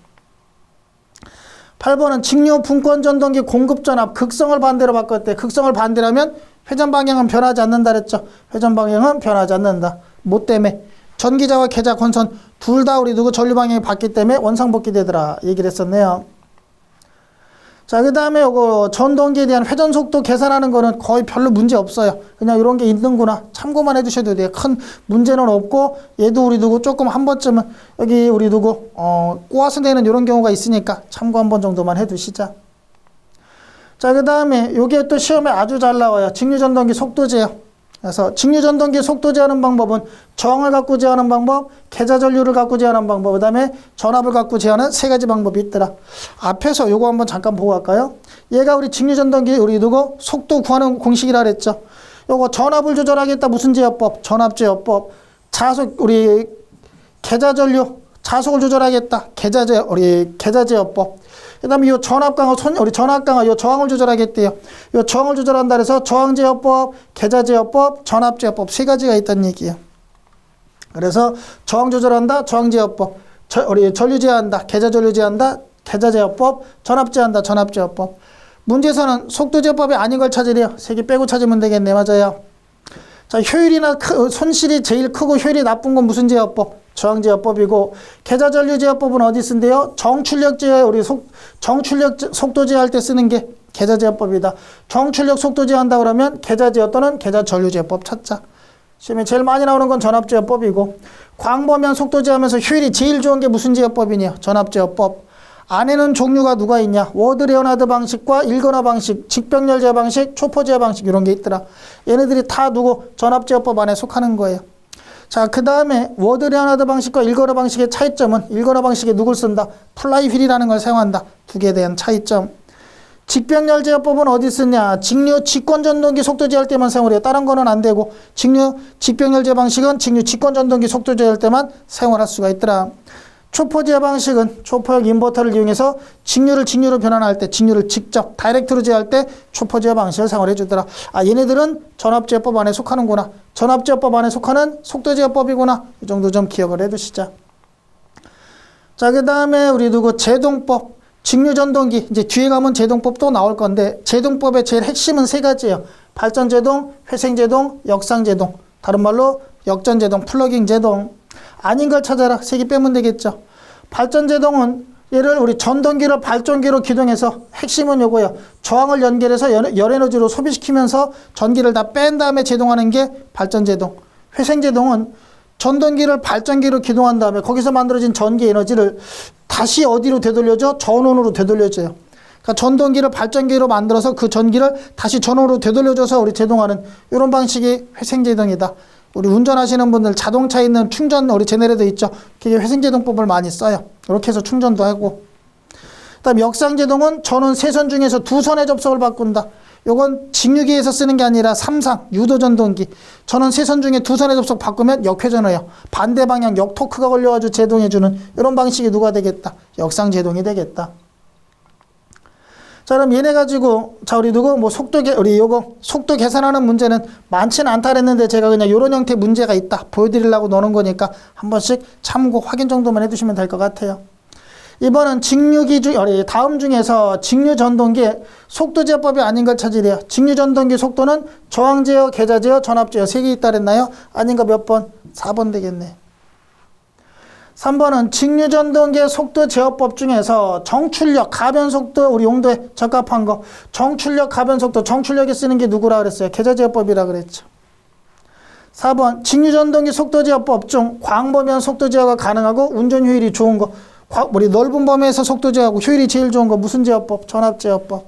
A: 8번은 직류 분권 전동기 공급 전압 극성을 반대로 바꿨대. 극성을 반대라면 회전 방향은 변하지 않는다 그랬죠. 회전 방향은 변하지 않는다. 뭐 때문에? 전기자와 계좌 권선 둘 다 우리 누구 전류 방향이 바뀌기 때문에 원상복귀 되더라. 얘기를 했었네요. 자, 그 다음에 요거 전동기에 대한 회전 속도 계산하는 거는 거의 별로 문제 없어요. 그냥 이런 게 있는구나. 참고만 해두셔도 돼요. 큰 문제는 없고 얘도 우리 누구 조금 한 번쯤은 여기 우리 누구 꼬아서 내는 이런 경우가 있으니까 참고 한 번 정도만 해두시자. 자, 그 다음에 요게 또 시험에 아주 잘 나와요. 직류전동기 속도 제어. 그래서 직류전동기 속도 제어하는 방법은 저항을 갖고 제어하는 방법, 계좌 전류를 갖고 제어하는 방법, 그 다음에 전압을 갖고 제어하는 세 가지 방법이 있더라. 앞에서 요거 한번 잠깐 보고 갈까요? 얘가 우리 직류전동기 우리 누구 속도 구하는 공식이라 그랬죠. 요거 전압을 조절하겠다. 무슨 제어법? 전압 제어법. 자속 우리 계좌 전류 자속을 조절하겠다. 계좌 제어법. 그 다음에 이 전압 강화, 우리 전압 강화, 이 저항을 조절하겠대요. 이 저항을 조절한다 그래서 저항 제어법, 계좌 제어법, 전압 제어법 세 가지가 있다는 얘기예요. 그래서 저항 조절한다, 저항 제어법, 우리 전류 제어한다, 계좌 전류 제어한다, 계좌 제어법, 전압 제어한다, 전압 제어법. 문제에서는 속도 제어법이 아닌 걸 찾으래요. 세 개 빼고 찾으면 되겠네. 맞아요. 자, 효율이나 손실이 제일 크고 효율이 나쁜 건 무슨 제어법? 저항 제어법이고, 계좌 전류 제어법은 어디 쓴대요? 정출력 제어, 정출력 속도 제어할 때 쓰는 게 계좌 제어법이다. 정출력 속도 제어한다 그러면 계좌 제어 또는 계좌 전류 제어법 찾자. 시험에 제일 많이 나오는 건 전압 제어법이고, 광범위한 속도 제어하면서 효율이 제일 좋은 게 무슨 제어법이냐? 전압 제어법. 안에는 종류가 누가 있냐? 워드 레오나드 방식과 일건화 방식, 직병렬 제어 방식, 초포 제어 방식 이런 게 있더라. 얘네들이 다 누구? 전압 제어법 안에 속하는 거예요. 자, 그 다음에 워드 레오나드 방식과 일건화 방식의 차이점은 일건화 방식에 누굴 쓴다? 플라이휠이라는 걸 사용한다. 두 개에 대한 차이점. 직병렬 제어법은 어디 쓰냐? 직류 직권 전동기 속도 제어할 때만 사용을 해요. 다른 거는 안 되고 직병렬 제어 방식은 직류 직권 전동기 속도 제어할 때만 사용을 할 수가 있더라. 초포 제어 방식은 초포역 인버터를 이용해서 직류로 변환할 때 직류를 직접 다이렉트로 제어할 때 초포 제어 방식을 사용을 해주더라. 아, 얘네들은 전압 제어법 안에 속하는구나. 전압 제어법 안에 속하는 속도 제어법이구나. 이 정도 좀 기억을 해두시자. 자, 그 다음에 우리 누구 제동법. 직류 전동기 이제 뒤에 가면 제동법도 나올 건데 제동법의 제일 핵심은 세 가지예요. 발전 제동, 회생 제동, 역상 제동. 다른 말로 역전 제동, 플러깅 제동. 아닌 걸 찾아라. 세 개 빼면 되겠죠. 발전 제동은 얘를 우리 전동기를 발전기로 기동해서 핵심은 요거예요. 저항을 연결해서 열에너지로 소비시키면서 전기를 다 뺀 다음에 제동하는 게 발전 제동. 회생 제동은 전동기를 발전기로 기동한 다음에 거기서 만들어진 전기 에너지를 다시 어디로 되돌려줘? 전원으로 되돌려줘요. 그러니까 전동기를 발전기로 만들어서 그 전기를 다시 전원으로 되돌려줘서 우리 제동하는 이런 방식이 회생 제동이다. 우리 운전하시는 분들 자동차에 있는 충전 우리 제네레이터 있죠. 그게 회생제동법을 많이 써요. 이렇게 해서 충전도 하고. 그다음 역상제동은 전원 세 선 중에서 두 선의 접속을 바꾼다. 요건 직류기에서 쓰는 게 아니라 삼상 유도전동기. 전원 세 선 중에 두 선의 접속 바꾸면 역회전해요. 반대 방향 역토크가 걸려가지고 제동해주는 이런 방식이 누가 되겠다? 역상제동이 되겠다. 자, 그럼 얘네 가지고, 자, 우리 누구, 속도 계산하는 문제는 많지는 않다 그랬는데 제가 그냥 이런 형태 문제가 있다. 보여드리려고 넣는 거니까 한 번씩 참고 확인 정도만 해두시면 될 것 같아요. 이번은 다음 중에서 직류 전동기 속도 제어법이 아닌 걸 찾으래요. 직류 전동기 속도는 저항 제어, 계좌 제어, 전압 제어 세 개 있다 그랬나요? 아닌가 몇 번? 4번 되겠네. 3번은 직류전동기의 속도 제어법 중에서 정출력, 가변속도 우리 용도에 적합한 거. 정출력, 가변속도, 정출력에 쓰는 게 누구라 그랬어요? 계좌 제어법이라 그랬죠. 4번 직류전동기 속도 제어법 중 광범위한 속도 제어가 가능하고 운전 효율이 좋은 거. 우리 넓은 범위에서 속도 제어하고 효율이 제일 좋은 거 무슨 제어법? 전압 제어법.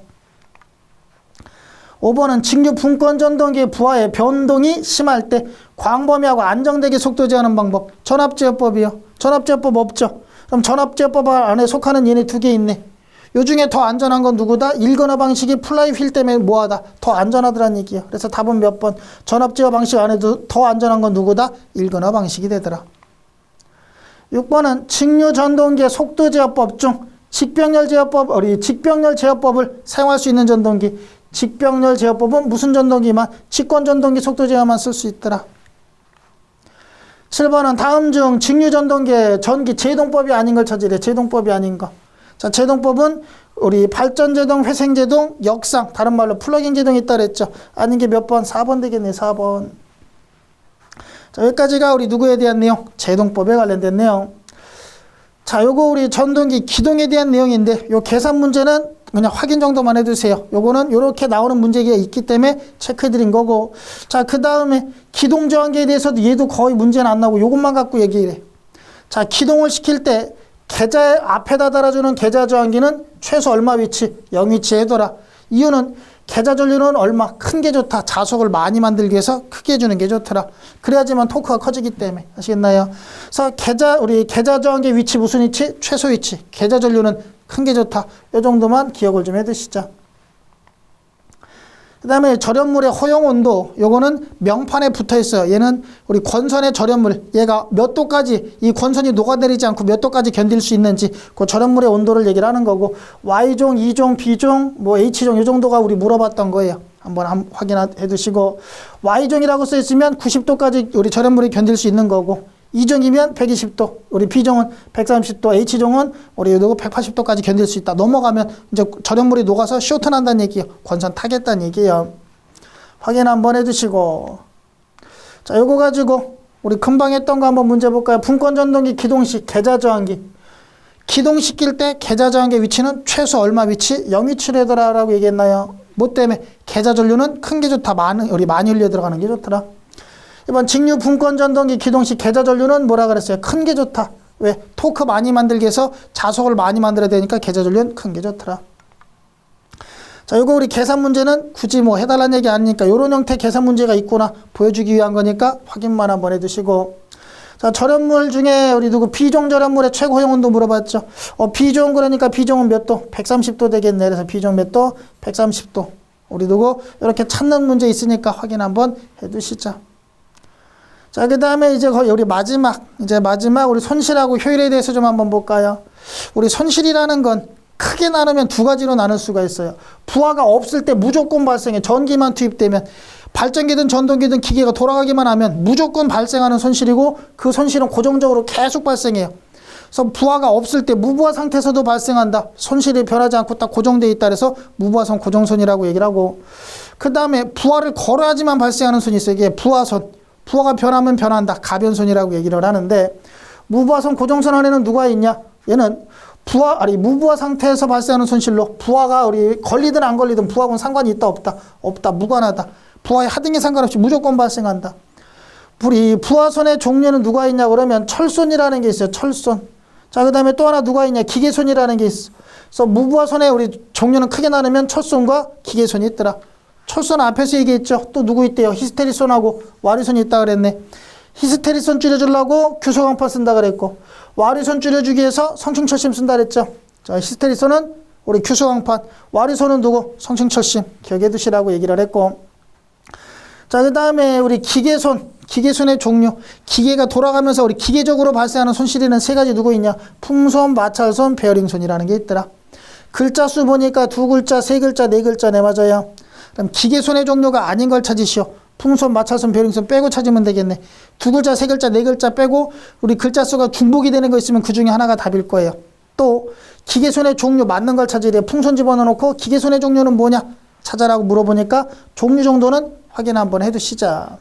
A: 5번은 직류 분권 전동기의 부하의 변동이 심할 때 광범위하고 안정되게 속도 제어하는 방법. 전압 제어법이요. 전압 제어법 없죠. 그럼 전압 제어법 안에 속하는 얘네 두 개 있네. 요 중에 더 안전한 건 누구다? 일건화 방식이 플라이 휠 때문에 뭐하다? 더 안전하더란 얘기야. 그래서 답은 몇 번? 전압제어 방식 안에도 더 안전한 건 누구다? 일건화 방식이 되더라. 6번은 직류 전동기의 속도 제어법 중 직병렬 제어법을 사용할 수 있는 전동기. 직병렬 제어법은 무슨 전동기만? 직권 전동기 속도 제어만 쓸 수 있더라. 7번은 다음 중 직류 전동기의 전기 제동법이 아닌 걸 찾으래. 제동법이 아닌 거. 자, 제동법은 우리 발전 제동, 회생 제동, 역상, 다른 말로 플러그인 제동이 있다 그랬죠. 아닌 게 몇 번? 4번 되겠네, 4번. 자, 여기까지가 우리 누구에 대한 내용? 제동법에 관련된 내용. 자, 요거 우리 전동기 기동에 대한 내용인데, 요 계산 문제는 그냥 확인 정도만 해두세요. 요거는 요렇게 나오는 문제가 있기 때문에 체크해드린 거고. 자, 그 다음에 기동 저항기에 대해서도 얘도 거의 문제는 안 나오고 요것만 갖고 얘기해. 자, 기동을 시킬 때 계좌 앞에다 달아주는 계좌 저항기는 최소 얼마 위치? 0위치에 해둬라. 이유는 계좌 전류는 얼마? 큰 게 좋다. 자속을 많이 만들기 위해서 크게 해주는 게 좋더라. 그래야지만 토크가 커지기 때문에. 아시겠나요? 그래서 우리 계좌 저항기 위치 무슨 위치? 최소 위치. 계좌 전류는 큰 게 좋다. 이 정도만 기억을 좀 해두시죠. 그 다음에 절연물의 허용 온도, 요거는 명판에 붙어 있어요. 얘는 우리 권선의 절연물, 얘가 몇 도까지, 이 권선이 녹아내리지 않고 몇 도까지 견딜 수 있는지, 그 절연물의 온도를 얘기를 하는 거고, Y종, E종, B종, 뭐 H종, 이 정도가 우리 물어봤던 거예요. 한번 확인해 두시고, Y종이라고 써 있으면 90도까지 우리 절연물이 견딜 수 있는 거고, E종이면 120도, 우리 B종은 130도, H종은 우리 180도까지 견딜 수 있다. 넘어가면 이제 절연물이 녹아서 쇼트난다는 얘기예요. 권선 타겠다는 얘기예요. 확인 한번 해두시고. 자, 요거 가지고 우리 금방 했던 거 한번 문제 볼까요? 분권 전동기 기동식 계좌 저항기. 기동시킬 때 계좌 저항기 위치는 최소 얼마 위치? 0위치래더라 라고 얘기했나요? 뭐 때문에? 계좌 전류는 큰 게 좋다. 우리 많이 흘려 들어가는 게 좋더라. 이번 직류 분권 전동기 기동식 계좌 전류는 뭐라 그랬어요? 큰 게 좋다. 왜? 토크 많이 만들기 위해서 자속을 많이 만들어야 되니까 계좌 전류는 큰 게 좋더라. 자, 요거 우리 계산 문제는 굳이 뭐 해달라는 얘기 아니니까 요런 형태 계산 문제가 있구나 보여주기 위한 거니까 확인만 한번 해두시고. 자, 절연물 중에 우리 누구 B종 절연물의 최고 허용 온도 물어봤죠. B종 그러니까 B종은 몇 도? 130도 되겠네. 그래서 B종 몇 도? 130도. 우리 누구 이렇게 찾는 문제 있으니까 확인 한번 해두시죠. 자, 그 다음에 이제 거의 우리 마지막 우리 손실하고 효율에 대해서 좀 한번 볼까요? 우리 손실이라는 건 크게 나누면 두 가지로 나눌 수가 있어요. 부하가 없을 때 무조건 발생해. 전기만 투입되면 발전기든 전동기든 기계가 돌아가기만 하면 무조건 발생하는 손실이고 그 손실은 고정적으로 계속 발생해요. 그래서 부하가 없을 때 무부하 상태에서도 발생한다. 손실이 변하지 않고 딱 고정되어 있다 그래서 무부하선 고정손이라고 얘기를 하고, 그 다음에 부하를 걸어야지만 발생하는 손이 있어요. 이게 부하선. 부하가 변하면 변한다. 가변손이라고 얘기를 하는데, 무부하선 고정선 안에는 누가 있냐? 얘는 무부하 상태에서 발생하는 손실로 부하가 우리 걸리든 안 걸리든 부하하고는 상관이 있다 없다? 없다. 무관하다. 부하의 하등에 상관없이 무조건 발생한다. 우리 부하선의 종류는 누가 있냐 그러면 철손이라는 게 있어요. 철손. 자, 그 다음에 또 하나 누가 있냐? 기계손이라는 게 있어. 그래서 무부하선의 우리 종류는 크게 나누면 철손과 기계손이 있더라. 철선 앞에서 얘기했죠. 또 누구 있대요? 히스테리손하고 와리손이 있다 그랬네. 히스테리손 줄여주려고 규소강판 쓴다 그랬고, 와리손 줄여주기 위해서 성층철심 쓴다 그랬죠. 자, 히스테리손은 우리 규소강판, 와리손은 누구? 성층철심. 기억해 두시라고 얘기를 했고. 자, 그 다음에 우리 기계손의 종류. 기계가 돌아가면서 우리 기계적으로 발생하는 손실에는 세 가지 누구 있냐? 풍손, 마찰손, 베어링손이라는 게 있더라. 글자 수 보니까 두 글자, 세 글자, 네 글자네. 맞아요. 그럼 기계손의 종류가 아닌 걸 찾으시오. 풍손, 마찰손, 베어링손 빼고 찾으면 되겠네. 두 글자, 세 글자, 네 글자 빼고 우리 글자 수가 중복이 되는 거 있으면 그 중에 하나가 답일 거예요. 또 기계손의 종류 맞는 걸 찾으래요. 풍손 집어넣어놓고 기계손의 종류는 뭐냐 찾아라고 물어보니까 종류 정도는 확인 한번 해두시자.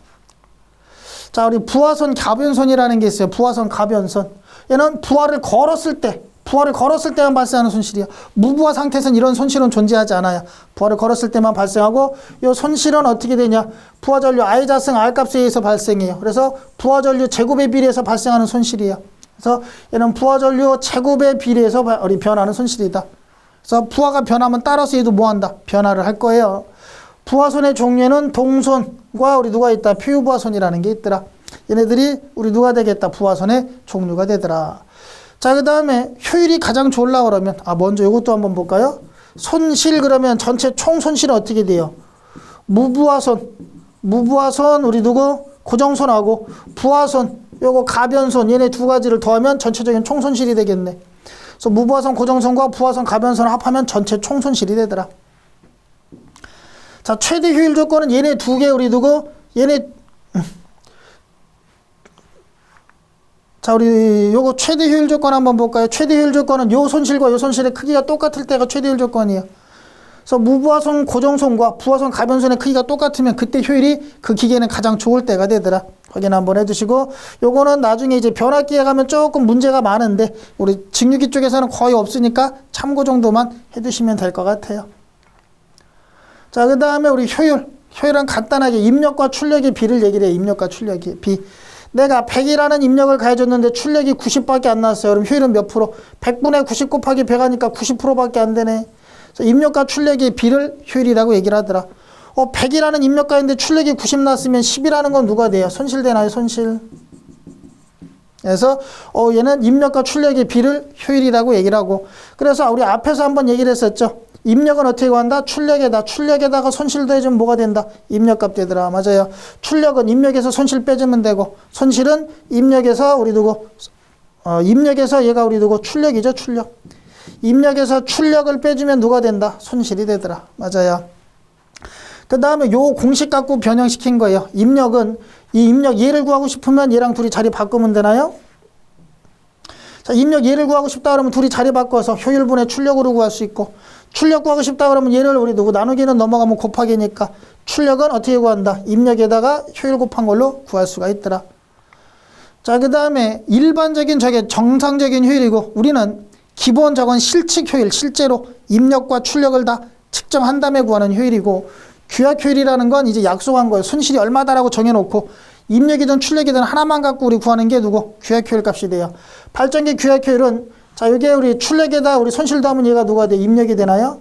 A: 자, 우리 부하선 가변손이라는 게 있어요. 부하선 가변손. 얘는 부하를 걸었을 때만 발생하는 손실이야. 무부하 상태에서는 이런 손실은 존재하지 않아요. 부하를 걸었을 때만 발생하고, 이 손실은 어떻게 되냐? 부하 전류 I 자승 R 값에 의해서 발생해요. 그래서 부하 전류 제곱에 비례해서 발생하는 손실이에요. 그래서 얘는 부하 전류 제곱에 비례해서 변하는 손실이다. 그래서 부하가 변하면 따라서 얘도 뭐 한다? 변화를 할 거예요. 부하손의 종류에는 동손과 우리 누가 있다? 표유부하손이라는 게 있더라. 얘네들이 우리 누가 되겠다? 부하손의 종류가 되더라. 자, 그 다음에 효율이 가장 좋으려고 그러면, 먼저 이것도 한번 볼까요? 손실 그러면 전체 총 손실은 어떻게 돼요? 무부하손 우리 누구? 고정손하고 부하손, 요거 가변손, 얘네 두 가지를 더하면 전체적인 총 손실이 되겠네. 그래서 무부하손 고정손과 부하손 가변손을 합하면 전체 총 손실이 되더라. 자, 최대 효율 조건은 얘네 두 개, 우리 누구? 자, 우리 요거 최대 효율 조건 한번 볼까요? 최대 효율 조건은 요 손실과 요 손실의 크기가 똑같을 때가 최대 효율 조건이에요. 그래서 무부하손 고정손과 부하손 가변손의 크기가 똑같으면 그때 효율이 그 기계는 가장 좋을 때가 되더라. 확인 한번 해두시고, 요거는 나중에 이제 변압기에 가면 조금 문제가 많은데 우리 직류기 쪽에서는 거의 없으니까 참고 정도만 해두시면 될 것 같아요. 자, 그 다음에 우리 효율은 간단하게 입력과 출력의 비를 얘기를 해요. 입력과 출력의 비. 내가 100이라는 입력을 가해줬는데 출력이 90밖에 안 나왔어요. 그럼 효율은 몇 프로? 100분의 90 곱하기 100 하니까 90%밖에 안 되네. 그래서 입력과 출력의 비를 효율이라고 얘기를 하더라. 100이라는 입력가인데 출력이 90 나왔으면 10이라는 건 누가 돼요? 손실되나요? 손실. 그래서 얘는 입력과 출력의 비를 효율이라고 얘기를 하고, 그래서 우리 앞에서 한번 얘기를 했었죠. 입력은 어떻게 구한다? 출력에다가 손실 더해주면 뭐가 된다? 입력값 되더라. 맞아요. 출력은 입력에서 손실 빼주면 되고, 손실은 입력에서 우리 누구? 입력에서 얘가 우리 누구? 출력이죠. 출력. 입력에서 출력을 빼주면 누가 된다? 손실이 되더라. 맞아요. 그 다음에 요 공식 갖고 변형시킨 거예요. 입력은 이 입력 얘를 구하고 싶으면 얘랑 둘이 자리 바꾸면 되나요? 자, 입력 얘를 구하고 싶다 그러면 둘이 자리 바꿔서 효율분의 출력으로 구할 수 있고, 출력 구하고 싶다 그러면 얘를 우리 누구 나누기는 넘어가면 곱하기니까 출력은 어떻게 구한다? 입력에다가 효율 곱한 걸로 구할 수가 있더라. 자, 그 다음에 일반적인 저게 정상적인 효율이고, 우리는 기본 저건 실측 효율, 실제로 입력과 출력을 다 측정한 다음에 구하는 효율이고, 규약 효율이라는 건 이제 약속한 거예요. 손실이 얼마다라고 정해놓고 입력이든 출력이든 하나만 갖고 우리 구하는 게 누구? 규약 효율 값이 돼요. 발전기 규약 효율은, 자, 이게 우리 출력에다 우리 손실 더하면 얘가 누가 돼? 입력이 되나요?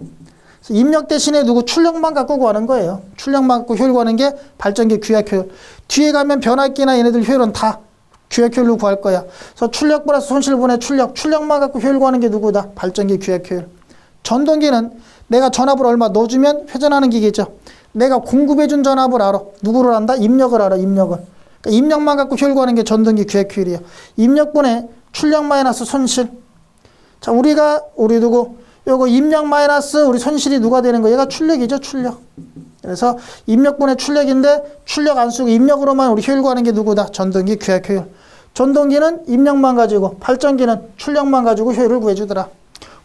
A: 그래서 입력 대신에 누구? 출력만 갖고 구하는 거예요. 출력만 갖고 효율 구하는 게 발전기 규약 효율. 뒤에 가면 변압기나 얘네들 효율은 다 규약 효율로 구할 거야. 그래서 출력 플러스 손실분의 출력만 갖고 효율 구하는 게 누구다? 발전기 규약 효율. 전동기는 내가 전압을 얼마 넣어주면 회전하는 기계죠. 내가 공급해준 전압을 알아. 누구를 안다? 입력을 알아. 입력을. 그러니까 입력만 갖고 효율 구하는 게 전동기 규약 효율이에요. 입력분의 출력 마이너스 손실. 자, 우리 누구? 요거 입력 마이너스 우리 손실이 누가 되는 거? 얘가 출력이죠. 출력. 그래서 입력분의 출력인데 출력 안 쓰고 입력으로만 우리 효율 구하는 게 누구다? 전동기 규약 효율. 전동기는 입력만 가지고, 발전기는 출력만 가지고 효율을 구해주더라.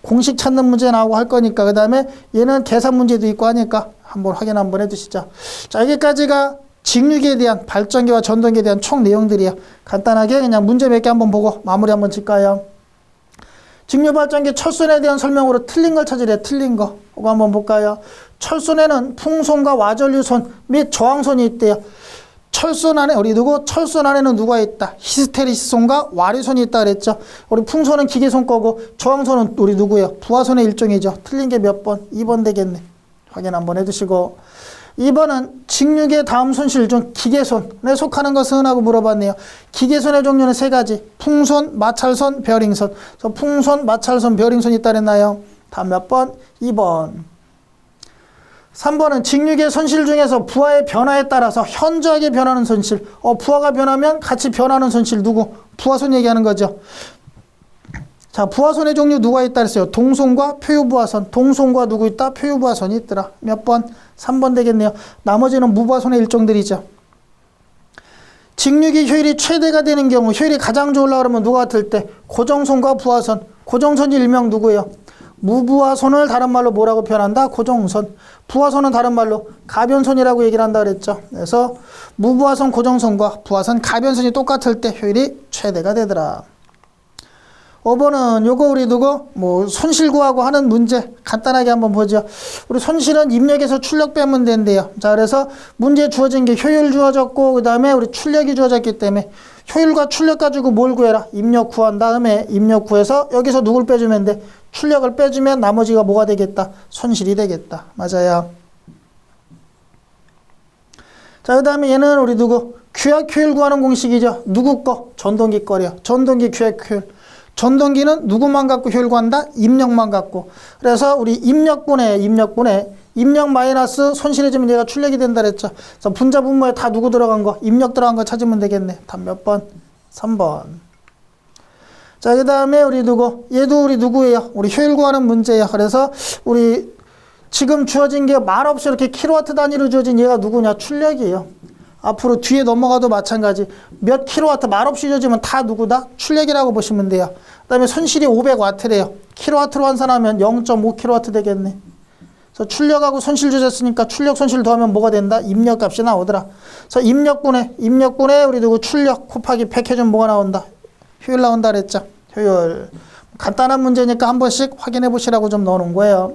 A: 공식 찾는 문제 나오고 할 거니까, 그 다음에 얘는 계산 문제도 있고 하니까 한번 확인 한번 해두시죠. 자, 여기까지가 직류기에 대한, 발전기와 전동기에 대한 총 내용들이에요. 간단하게 그냥 문제 몇 개 한번 보고 마무리 한번 질까요? 직류 발전기 철선에 대한 설명으로 틀린 걸 찾으래요. 틀린 거. 그거 한번 볼까요? 철선에는 풍선과 와전류선 및 저항선이 있대요. 철선 안에 우리 누구? 철선 안에는 누가 있다? 히스테리스선과 와류선이 있다 그랬죠. 우리 풍선은 기계선 거고, 저항선은 우리 누구예요? 부하선의 일종이죠. 틀린 게 몇 번? 2번 되겠네. 확인 한번 해두시고, 2번은 직류계 다음 손실 중 기계손에 속하는 것은? 하고 물어봤네요. 기계손의 종류는 세 가지. 풍선, 마찰선, 베어링선. 그래서 풍선, 마찰선, 베어링선이 있다 그랬나요? 다음 몇 번? 2번. 3번은 직류계 손실 중에서 부하의 변화에 따라서 현저하게 변하는 손실. 부하가 변하면 같이 변하는 손실 누구? 부하손 얘기하는 거죠. 자, 부하손의 종류 누가 있다 그랬어요? 동손과 표유부하선. 동손과 누구 있다? 표유부하선이 있더라. 몇 번? 3번 되겠네요. 나머지는 무부하손의 일종들이죠. 직류기 효율이 최대가 되는 경우, 효율이 가장 좋으려고 그러면 누가 같을 때? 고정손과 부하선. 고정선이 일명 누구예요? 무부하손을 다른 말로 뭐라고 표현한다? 고정선. 부하손은 다른 말로 가변선이라고 얘기를 한다 그랬죠. 그래서 무부하손 고정선과 부하선 가변선이 똑같을 때 효율이 최대가 되더라. 5번은 요거 우리 누구? 손실 구하고 하는 문제 간단하게 한번 보죠. 우리 손실은 입력에서 출력 빼면 된대요. 자, 그래서 문제 주어진 게 효율 주어졌고, 그 다음에 우리 출력이 주어졌기 때문에 효율과 출력 가지고 뭘 구해라? 입력 구한 다음에 입력 구해서 여기서 누굴 빼주면 돼? 출력을 빼주면 나머지가 뭐가 되겠다? 손실이 되겠다. 맞아요. 자, 그 다음에 얘는 우리 누구? 규약 효율 구하는 공식이죠. 누구 거? 전동기 거래요. 전동기 규약 효율. 전동기는 누구만 갖고 효율구한다? 입력만 갖고. 그래서 우리 입력분해 입력 마이너스 손실해지면 얘가 출력이 된다 그랬죠. 그래서 분자 분모에 다 누구 들어간 거? 입력 들어간 거 찾으면 되겠네. 답 몇 번? 3번. 자, 그 다음에 우리 누구? 얘도 우리 누구예요? 우리 효율 구하는 문제예요. 그래서 우리 지금 주어진 게 말없이 이렇게 킬로와트 단위로 주어진 얘가 누구냐? 출력이에요. 앞으로 뒤에 넘어가도 마찬가지. 몇 킬로와트 말없이 주어지면 다 누구다? 출력이라고 보시면 돼요. 그 다음에 손실이 500와트래요. 킬로와트로 환산하면 0.5 킬로와트 되겠네. 그래서 출력하고 손실 주셨으니까 출력 손실 더하면 뭐가 된다? 입력 값이 나오더라. 그래서 입력분해 우리 누구 출력 곱하기 100 해주면 뭐가 나온다? 효율 나온다 그랬죠. 효율. 간단한 문제니까 한 번씩 확인해 보시라고 좀 넣어놓은 거예요.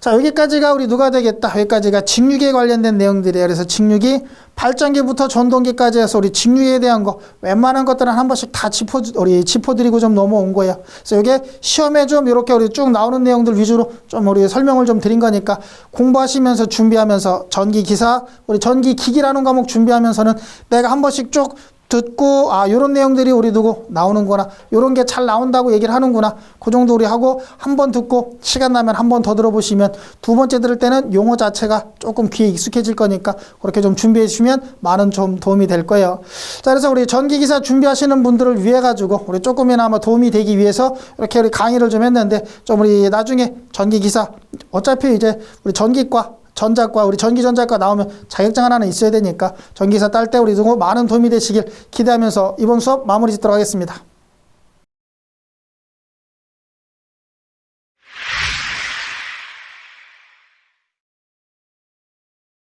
A: 자, 여기까지가 우리 누가 되겠다? 여기까지가 직류기에 관련된 내용들이에요. 그래서 직류기, 발전기부터 전동기까지 해서 우리 직류기에 대한 거, 웬만한 것들은 한 번씩 다 짚어드리고 좀 넘어온 거예요. 그래서 이게 시험에 좀 이렇게 우리 쭉 나오는 내용들 위주로 좀 우리 설명을 좀 드린 거니까 공부하시면서 준비하면서 전기기사, 우리 전기기기라는 과목 준비하면서는 내가 한 번씩 쭉 듣고 요런 내용들이 우리 누구 나오는구나, 요런 게 잘 나온다고 얘기를 하는구나, 그 정도 우리 하고 한 번 듣고 시간 나면 한 번 더 들어보시면 두 번째 들을 때는 용어 자체가 조금 귀에 익숙해질 거니까 그렇게 좀 준비해 주시면 많은 좀 도움이 될 거예요. 자, 그래서 우리 전기기사 준비하시는 분들을 위해 가지고 우리 조금이나마 도움이 되기 위해서 이렇게 우리 강의를 좀 했는데, 좀 우리 나중에 전기기사 어차피 이제 우리 전기과 전자과, 우리 전기전자과 나오면 자격증 하나는 있어야 되니까 전기기사 딸 때 우리 많은 도움이 되시길 기대하면서 이번 수업 마무리 짓도록 하겠습니다.